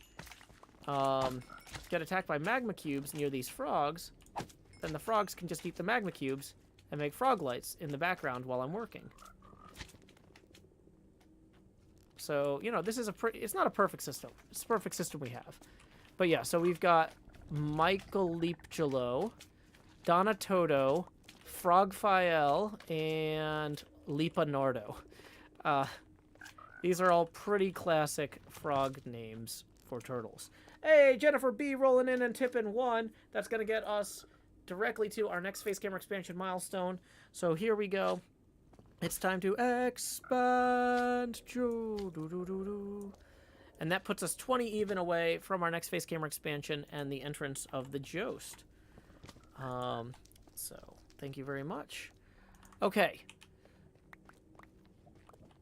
get attacked by magma cubes near these frogs, then the frogs can just eat the magma cubes and make frog lights in the background while I'm working. So, you know, this is it's not a perfect system. It's a perfect system we have. But yeah, so we've got Michelangelo, Donatoto, Frogfael, and Leonardo. These are all pretty classic frog names for turtles. Hey, Jennifer B rolling in and tipping 1. That's going to get us directly to our next face camera expansion milestone. So here we go. It's time to expand. And that puts us 20 even away from our next face camera expansion and the entrance of the Jost. So, thank you very much. Okay.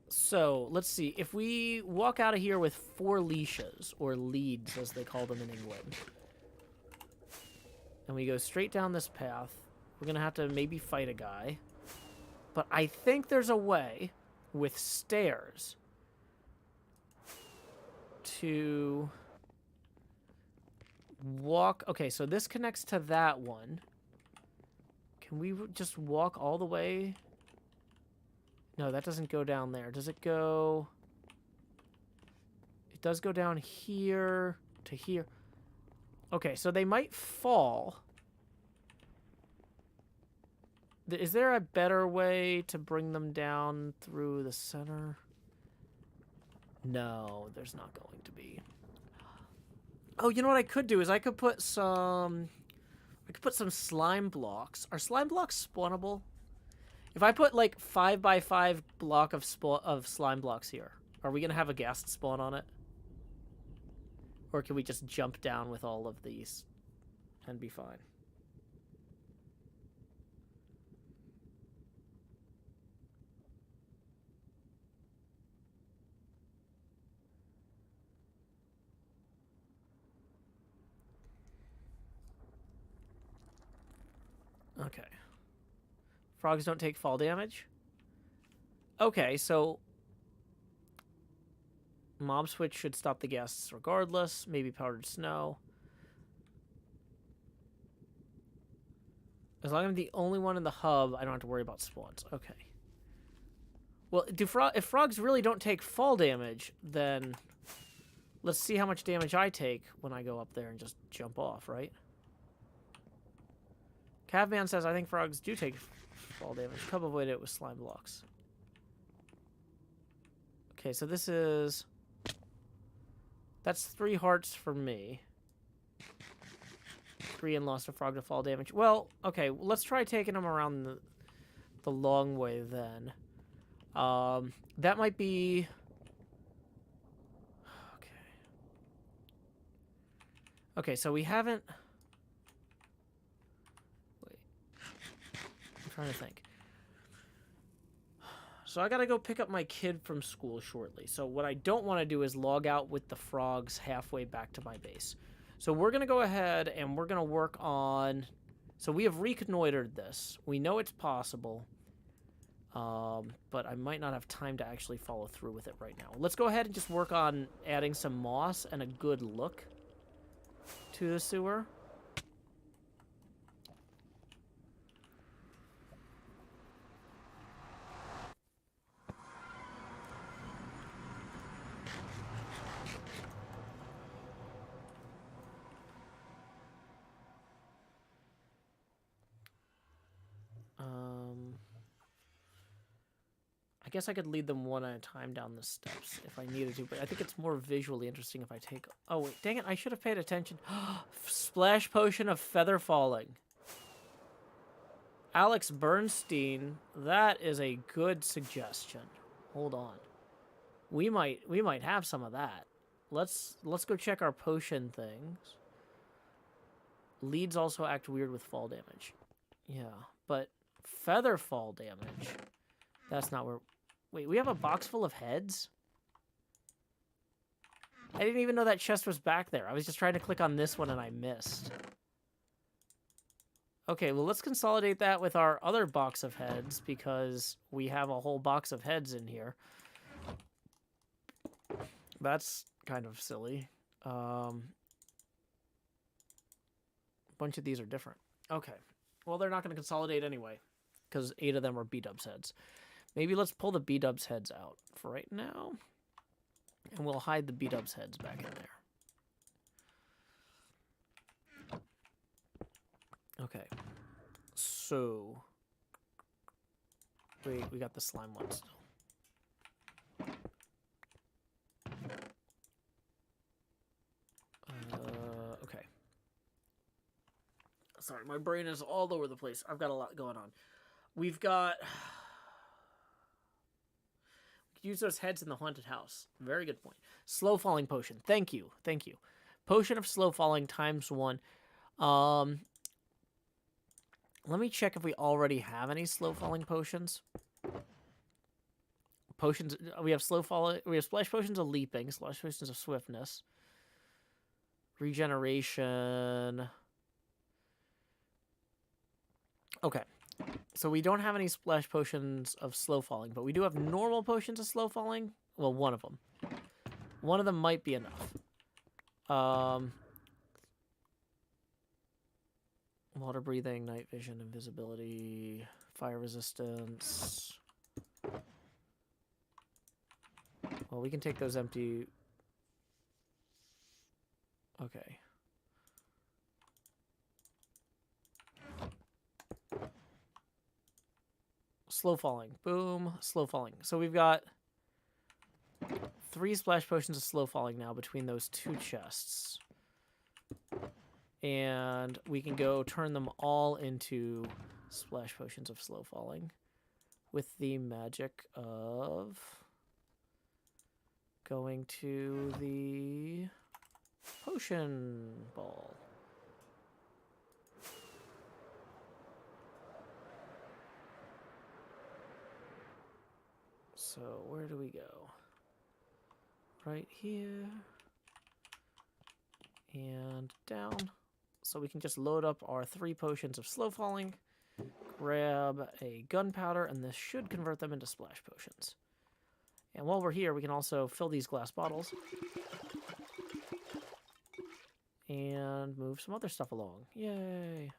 So, let's see. If we walk out of here with 4 leashes, or leads as they call them in England, and we go straight down this path, we're going to have to maybe fight a guy. But I think there's a way with stairs to walk. Okay, so this connects to that one. Can we just walk all the way? No, that doesn't go down there. Does it go? It does go down here to here. Okay, so they might fall. Is there a better way to bring them down through the center? No, there's not going to be. Oh, you know what I could do is I could put some slime blocks. Are slime blocks spawnable? If I put like 5x5 block of slime blocks here, are we gonna have a ghast spawn on it? Or can we just jump down with all of these and be fine? Okay. Frogs don't take fall damage? Okay, so mob switch should stop the ghasts regardless. Maybe powdered snow. As long as I'm the only one in the hub, I don't have to worry about spawns. Okay. Well, if frogs really don't take fall damage, then let's see how much damage I take when I go up there and just jump off, right? Cavman says, I think frogs do take fall damage. Cub avoided it with slime blocks. Okay, so this is... That's 3 hearts for me. 3 and lost a frog to fall damage. Well, okay, let's try taking them around the long way then. That might be... Okay. Okay, so we haven't... Trying to think. So I gotta go pick up my kid from school shortly. So what I don't want to do is log out with the frogs halfway back to my base. So we're gonna go ahead and we're gonna work on... So we have reconnoitered this. We know it's possible. But I might not have time to actually follow through with it right now. Let's go ahead and just work on adding some moss and a good look to the sewer. I guess I could lead them one at a time down the steps if I needed to, but I think it's more visually interesting if I take... Oh, wait, dang it, I should have paid attention. Splash potion of feather falling. Alex Bernstein, that is a good suggestion. Hold on. We might have some of that. Let's go check our potion things. Leads also act weird with fall damage. Yeah, but feather fall damage. That's not where... Wait, we have a box full of heads? I didn't even know that chest was back there. I was just trying to click on this one and I missed. Okay, well, let's consolidate that with our other box of heads because we have a whole box of heads in here. That's kind of silly. A bunch of these are different. Okay. Well, they're not going to consolidate anyway, because 8 of them are B-dubs heads. Maybe let's pull the B-dubs heads out for right now, and we'll hide the B-dubs heads back in there. Okay. So... Wait, we got the slime one still. Okay. Sorry, my brain is all over the place. I've got a lot going on. We've got... We could use those heads in the haunted house. Very good point. Slow falling potion. Thank you. Thank you. Potion of slow falling ×1. Let me check if we already have any slow falling potions. Potions, we have slow falling, we have splash potions of leaping, splash potions of swiftness, regeneration. Okay, so we don't have any splash potions of slow falling, but we do have normal potions of slow falling. Well, one of them. One of them might be enough. Water breathing, night vision, invisibility, fire resistance. Well, we can take those empty... Okay. Slow falling. Boom. Slow falling. So we've got 3 splash potions of slow falling now between those 2 chests. And we can go turn them all into splash potions of slow falling with the magic of going to the potion ball. So where do we go? Right here. And down. So we can just load up our 3 potions of slow falling, grab a gunpowder, and this should convert them into splash potions. And while we're here, we can also fill these glass bottles and move some other stuff along. Yay!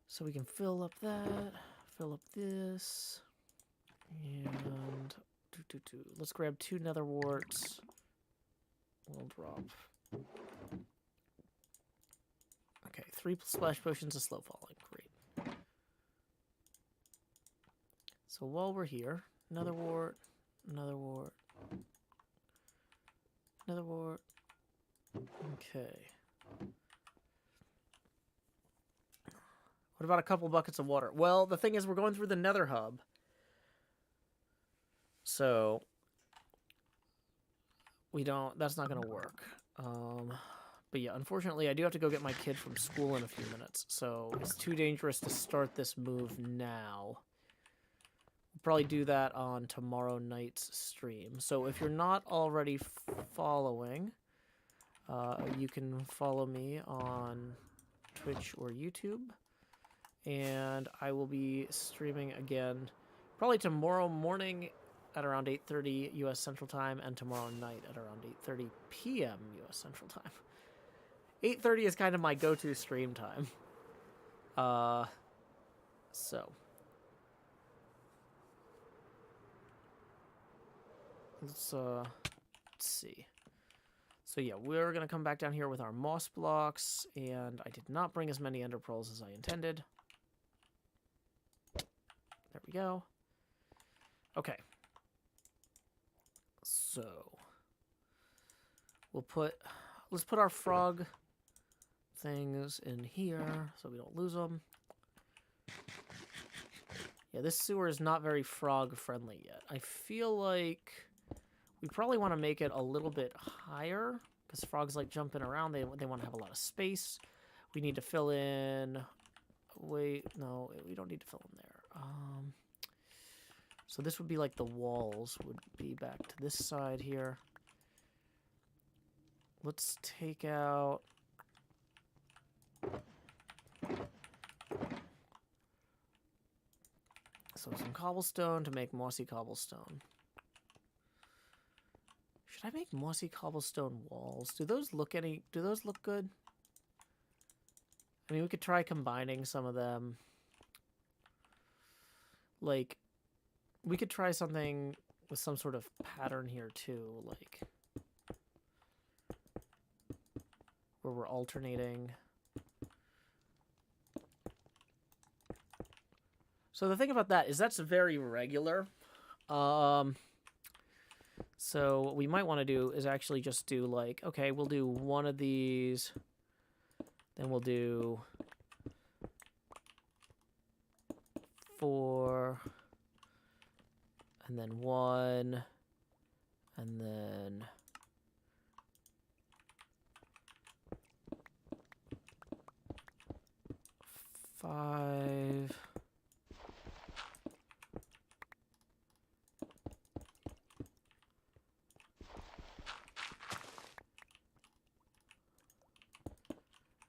So we can fill up that, fill up this, and let's grab 2 nether warts. We'll drop. Okay, 3 splash potions of slow falling. Great. So while we're here, another wart, another wart, another wart. Okay. What about a couple buckets of water? Well, the thing is, we're going through the nether hub. So we don't, that's not going to work. But yeah, unfortunately, I do have to go get my kid from school in a few minutes. So it's too dangerous to start this move now. We'll probably do that on tomorrow night's stream. So if you're not already following, you can follow me on Twitch or YouTube. And I will be streaming again probably tomorrow morning at around 8:30 U.S. Central Time and tomorrow night at around 8:30 p.m. U.S. Central Time. 8:30 is kind of my go-to stream time. So let's see. So yeah, we're gonna come back down here with our moss blocks, and I did not bring as many ender pearls as I intended. There we go. Okay. So let's put our frog things in here so we don't lose them. Yeah, this sewer is not very frog friendly yet. I feel like we probably want to make it a little bit higher because frogs like jumping around. They want to have a lot of space. We need to fill in. Wait, no, we don't need to fill in there. So this would be like the walls would be back to this side here. Let's take out... So some cobblestone to make mossy cobblestone. Should I make mossy cobblestone walls? Do those look good? I mean, we could try combining some of them. Like, we could try something with some sort of pattern here too, like where we're alternating. So the thing about that is that's very regular. So what we might want to do is actually just do like, okay, we'll do one of these, then we'll do 4, and then 1, and then 5.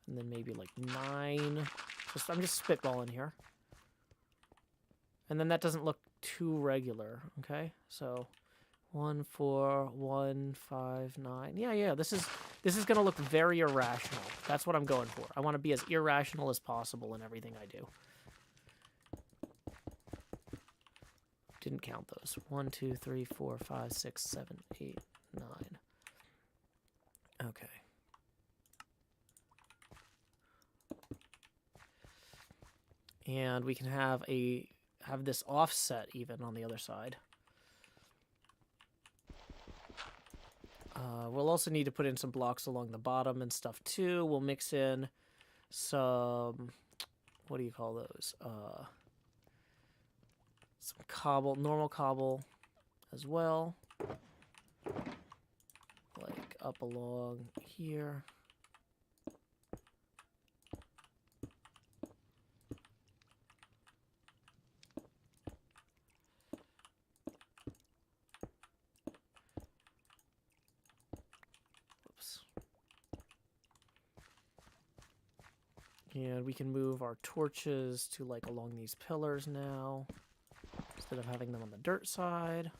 And then maybe like 9. I'm just spitballing here. And then that doesn't look too regular, okay? So 1, 4, 1, 5, 9. Yeah, this is gonna look very irrational. That's what I'm going for. I want to be as irrational as possible in everything I do. Didn't count those. 1, 2, 3, 4, 5, 6, 7, 8, 9. Okay. And we can have this offset even on the other side. We'll also need to put in some blocks along the bottom and stuff too. We'll mix in some, what do you call those? Some cobble, normal cobble as well. Like up along here. And we can move our torches to like along these pillars now, instead of having them on the dirt side.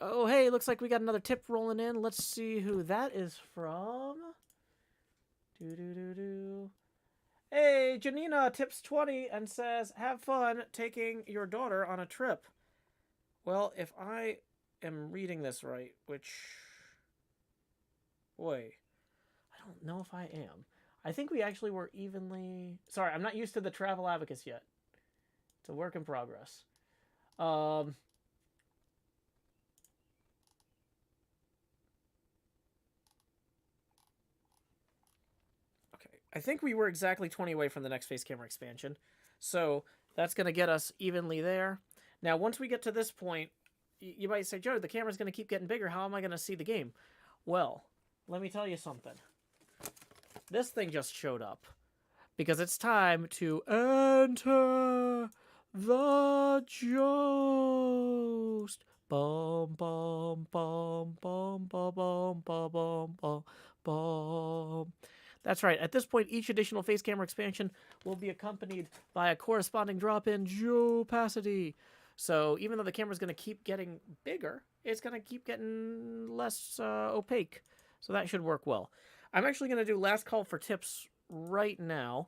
Oh, hey, looks like we got another tip rolling in. Let's see who that is from. Hey, Janina tips 20 and says, have fun taking your daughter on a trip. Well, if I am reading this right, which... Boy... I don't know if I am. I think we actually were evenly... Sorry, I'm not used to the travel abacus yet. It's a work in progress. Okay, I think we were exactly 20 away from the next face camera expansion. So that's going to get us evenly there. Now, once we get to this point, you might say, Joe, the camera's going to keep getting bigger. How am I going to see the game? Well, let me tell you something. This thing just showed up because it's time to enter the joust. Bum bum bum bum bum bum bum bum bum bum. That's right. At this point, each additional face camera expansion will be accompanied by a corresponding drop in opacity. So even though the camera's going to keep getting bigger, it's going to keep getting less opaque. So that should work well. I'm actually going to do last call for tips right now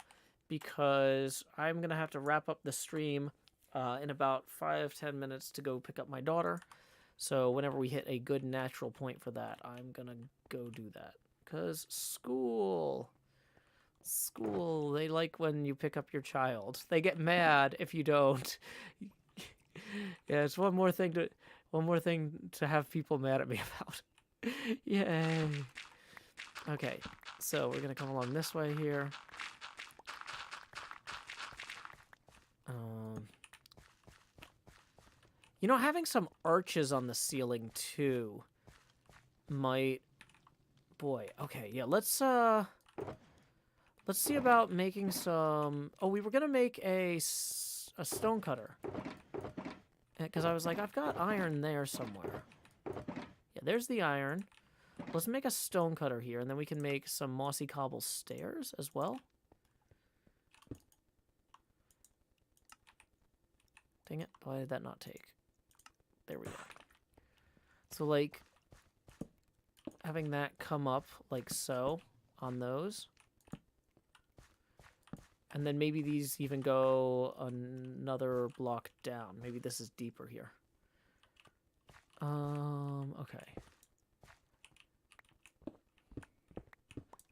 because I'm going to have to wrap up the stream in about 5-10 minutes to go pick up my daughter. So whenever we hit a good natural point for that, I'm going to go do that. Because school, they like when you pick up your child. They get mad if you don't. Yeah, it's one more thing to have people mad at me about. Yay. Okay, so we're gonna come along this way here. You know, having some arches on the ceiling too might... Boy, okay, yeah, let's see about making some... Oh, we were gonna make a stone cutter. Because I was like, I've got iron there somewhere. Yeah, there's the iron. Let's make a stone cutter here, and then we can make some mossy cobble stairs as well. Dang it, why did that not take? There we go. So, like, having that come up like so on those. And then maybe these even go another block down. Maybe this is deeper here. Okay.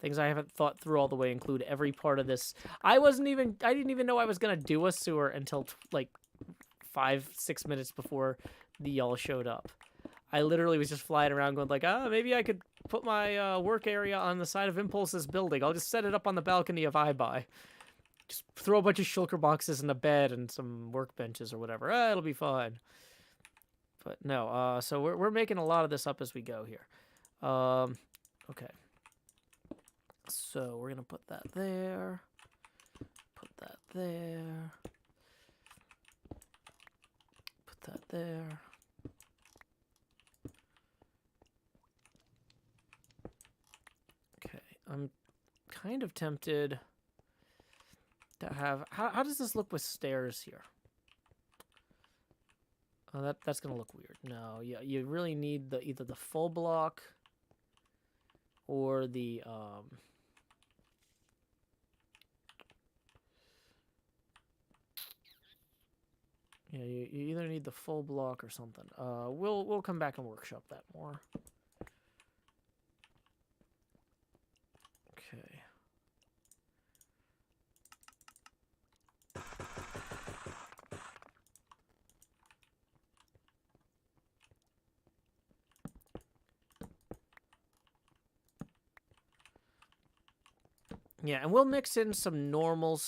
Things I haven't thought through all the way include every part of this. I didn't even know I was going to do a sewer until like 5-6 minutes before y'all showed up. I literally was just flying around going like, maybe I could put my work area on the side of Impulse's building. I'll just set it up on the balcony of iBuy. Just throw a bunch of shulker boxes and a bed and some workbenches or whatever. It'll be fine. But no, so we're making a lot of this up as we go here. Okay. So we're going to put that there. Put that there. Put that there. Okay, I'm kind of tempted to have... How does this look with stairs here? Oh, that's going to look weird. No, yeah, you really need either the full block or the... Yeah, you either need the full block or something. We'll come back and workshop that more. Okay. Yeah, and we'll mix in some normal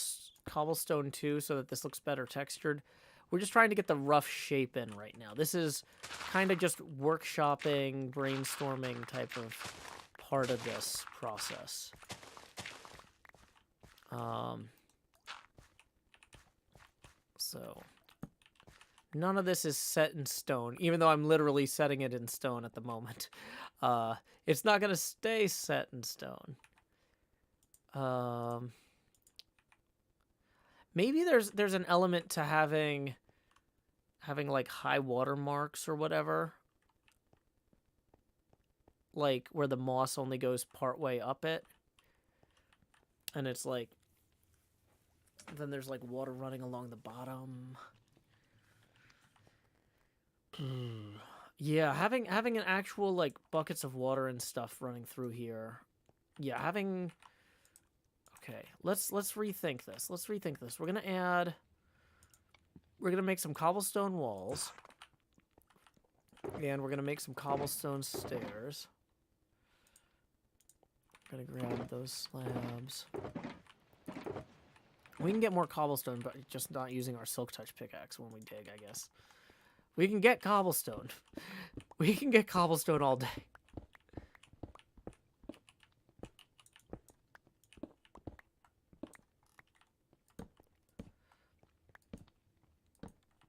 cobblestone too so that this looks better textured. We're just trying to get the rough shape in right now. This is kind of just workshopping, brainstorming type of part of this process. So none of this is set in stone, even though I'm literally setting it in stone at the moment. It's not going to stay set in stone. Maybe there's an element to having like high water marks or whatever, like where the moss only goes part way up it, and it's like then there's like water running along the bottom. Yeah, having an actual like buckets of water and stuff running through here. Yeah, having... Okay, let's rethink this. Let's rethink this. We're gonna make some cobblestone walls. And we're gonna make some cobblestone stairs. Gonna grab those slabs. We can get more cobblestone, but just not using our silk touch pickaxe when we dig, I guess. We can get cobblestone. We can get cobblestone all day.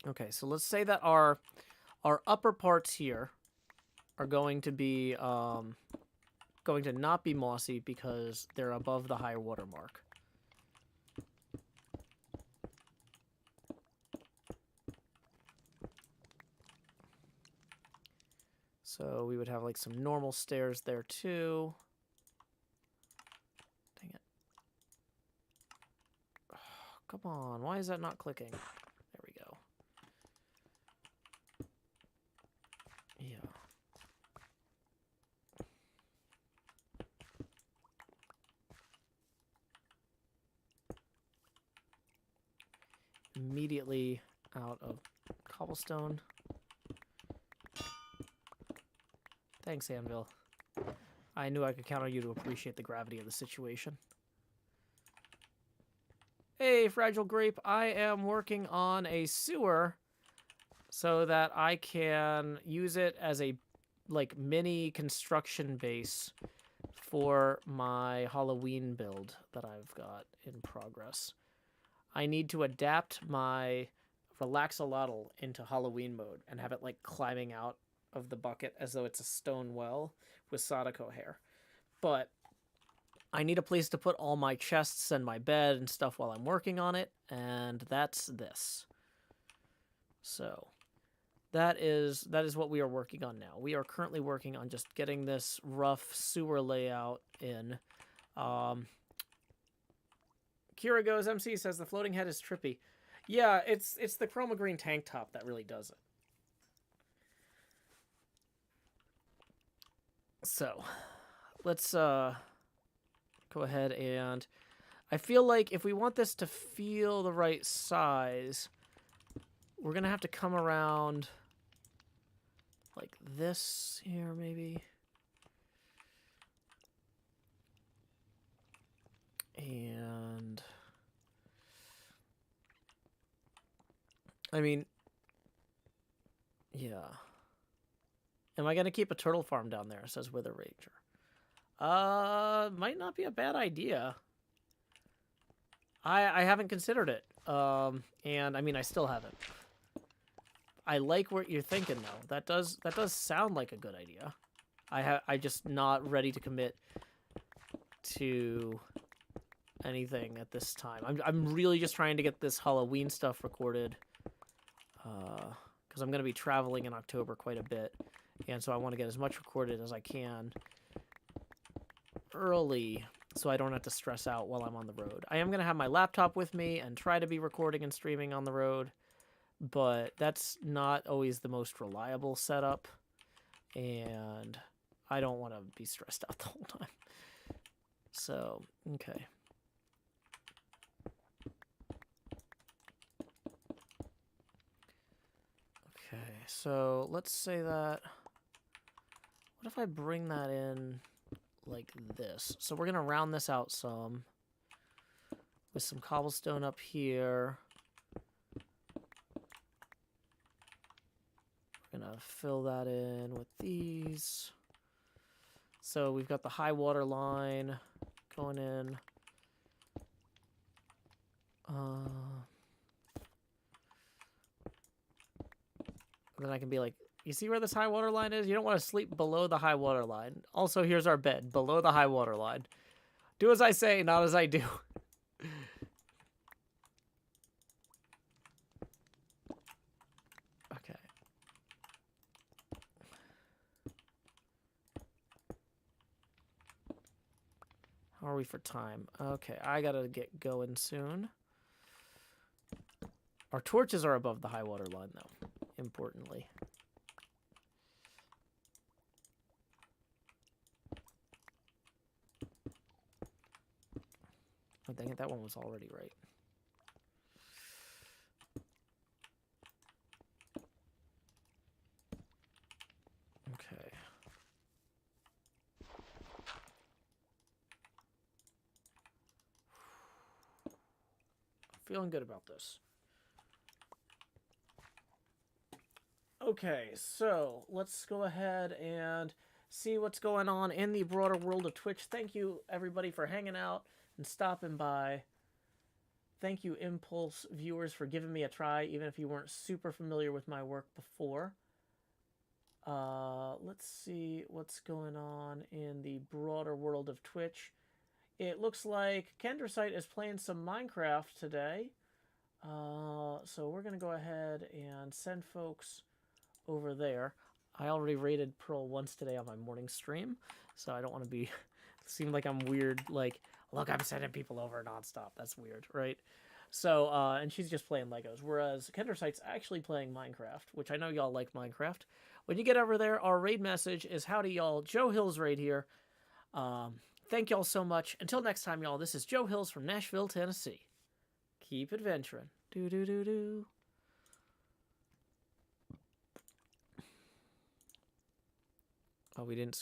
Okay, so let's say that our upper parts here are going to be going to not be mossy because they're above the high water mark. So we would have like some normal stairs there too. Dang it. Oh, come on, why is that not clicking? There we go. Yeah. Immediately out of cobblestone. Thanks, Anvil. I knew I could count on you to appreciate the gravity of the situation. Hey, Fragile Grape, I am working on a sewer so that I can use it as a like mini construction base for my Halloween build that I've got in progress. I need to adapt my Relaxolotl into Halloween mode and have it like climbing out of the bucket as though it's a stone well with Sadako hair. But I need a place to put all my chests and my bed and stuff while I'm working on it, and that's this. So that is what we are working on now. We are currently working on just getting this rough sewer layout in. Kira Goes MC says the floating head is trippy. Yeah, it's the chroma green tank top that really does it. So, let's go ahead and I feel like if we want this to feel the right size, we're going to have to come around like this here maybe. And I mean, yeah. Am I going to keep a turtle farm down there? Says Wither Ranger. Might not be a bad idea. I haven't considered it. And I mean, I still haven't. I like what you're thinking though. That does sound like a good idea. I'm just not ready to commit to anything at this time. I'm really just trying to get this Halloween stuff recorded. Because I'm going to be traveling in October quite a bit. And so I want to get as much recorded as I can early so I don't have to stress out while I'm on the road. I am going to have my laptop with me and try to be recording and streaming on the road, but that's not always the most reliable setup, and I don't want to be stressed out the whole time. So, okay. Okay, so let's say that... What if I bring that in like this? So we're going to round this out some with some cobblestone up here. We're going to fill that in with these. So we've got the high water line going in. Then I can be like, you see where this high water line is? You don't want to sleep below the high water line. Also, here's our bed, below the high water line. Do as I say, not as I do. Okay. How are we for time? Okay, I gotta get going soon. Our torches are above the high water line, though, importantly. Oh, dang it, that one was already right. Okay. Feeling good about this. Okay, so let's go ahead and see what's going on in the broader world of Twitch. Thank you, everybody, for hanging out and stopping by. Thank you, Impulse viewers, for giving me a try, even if you weren't super familiar with my work before. Let's see what's going on in the broader world of Twitch. It looks like Kendrasite is playing some Minecraft today. So we're going to go ahead and send folks over there. I already raided Pearl once today on my morning stream, so I don't want to be seem like I'm weird, like, look, I'm sending people over nonstop. That's weird, right? So, and she's just playing Legos, whereas Kendrasite's actually playing Minecraft, which I know y'all like Minecraft. When you get over there, our raid message is, howdy y'all, Joe Hills raid here. Thank y'all so much. Until next time, y'all, this is Joe Hills from Nashville, Tennessee. Keep adventuring. Do-do-do-do. Oh, we didn't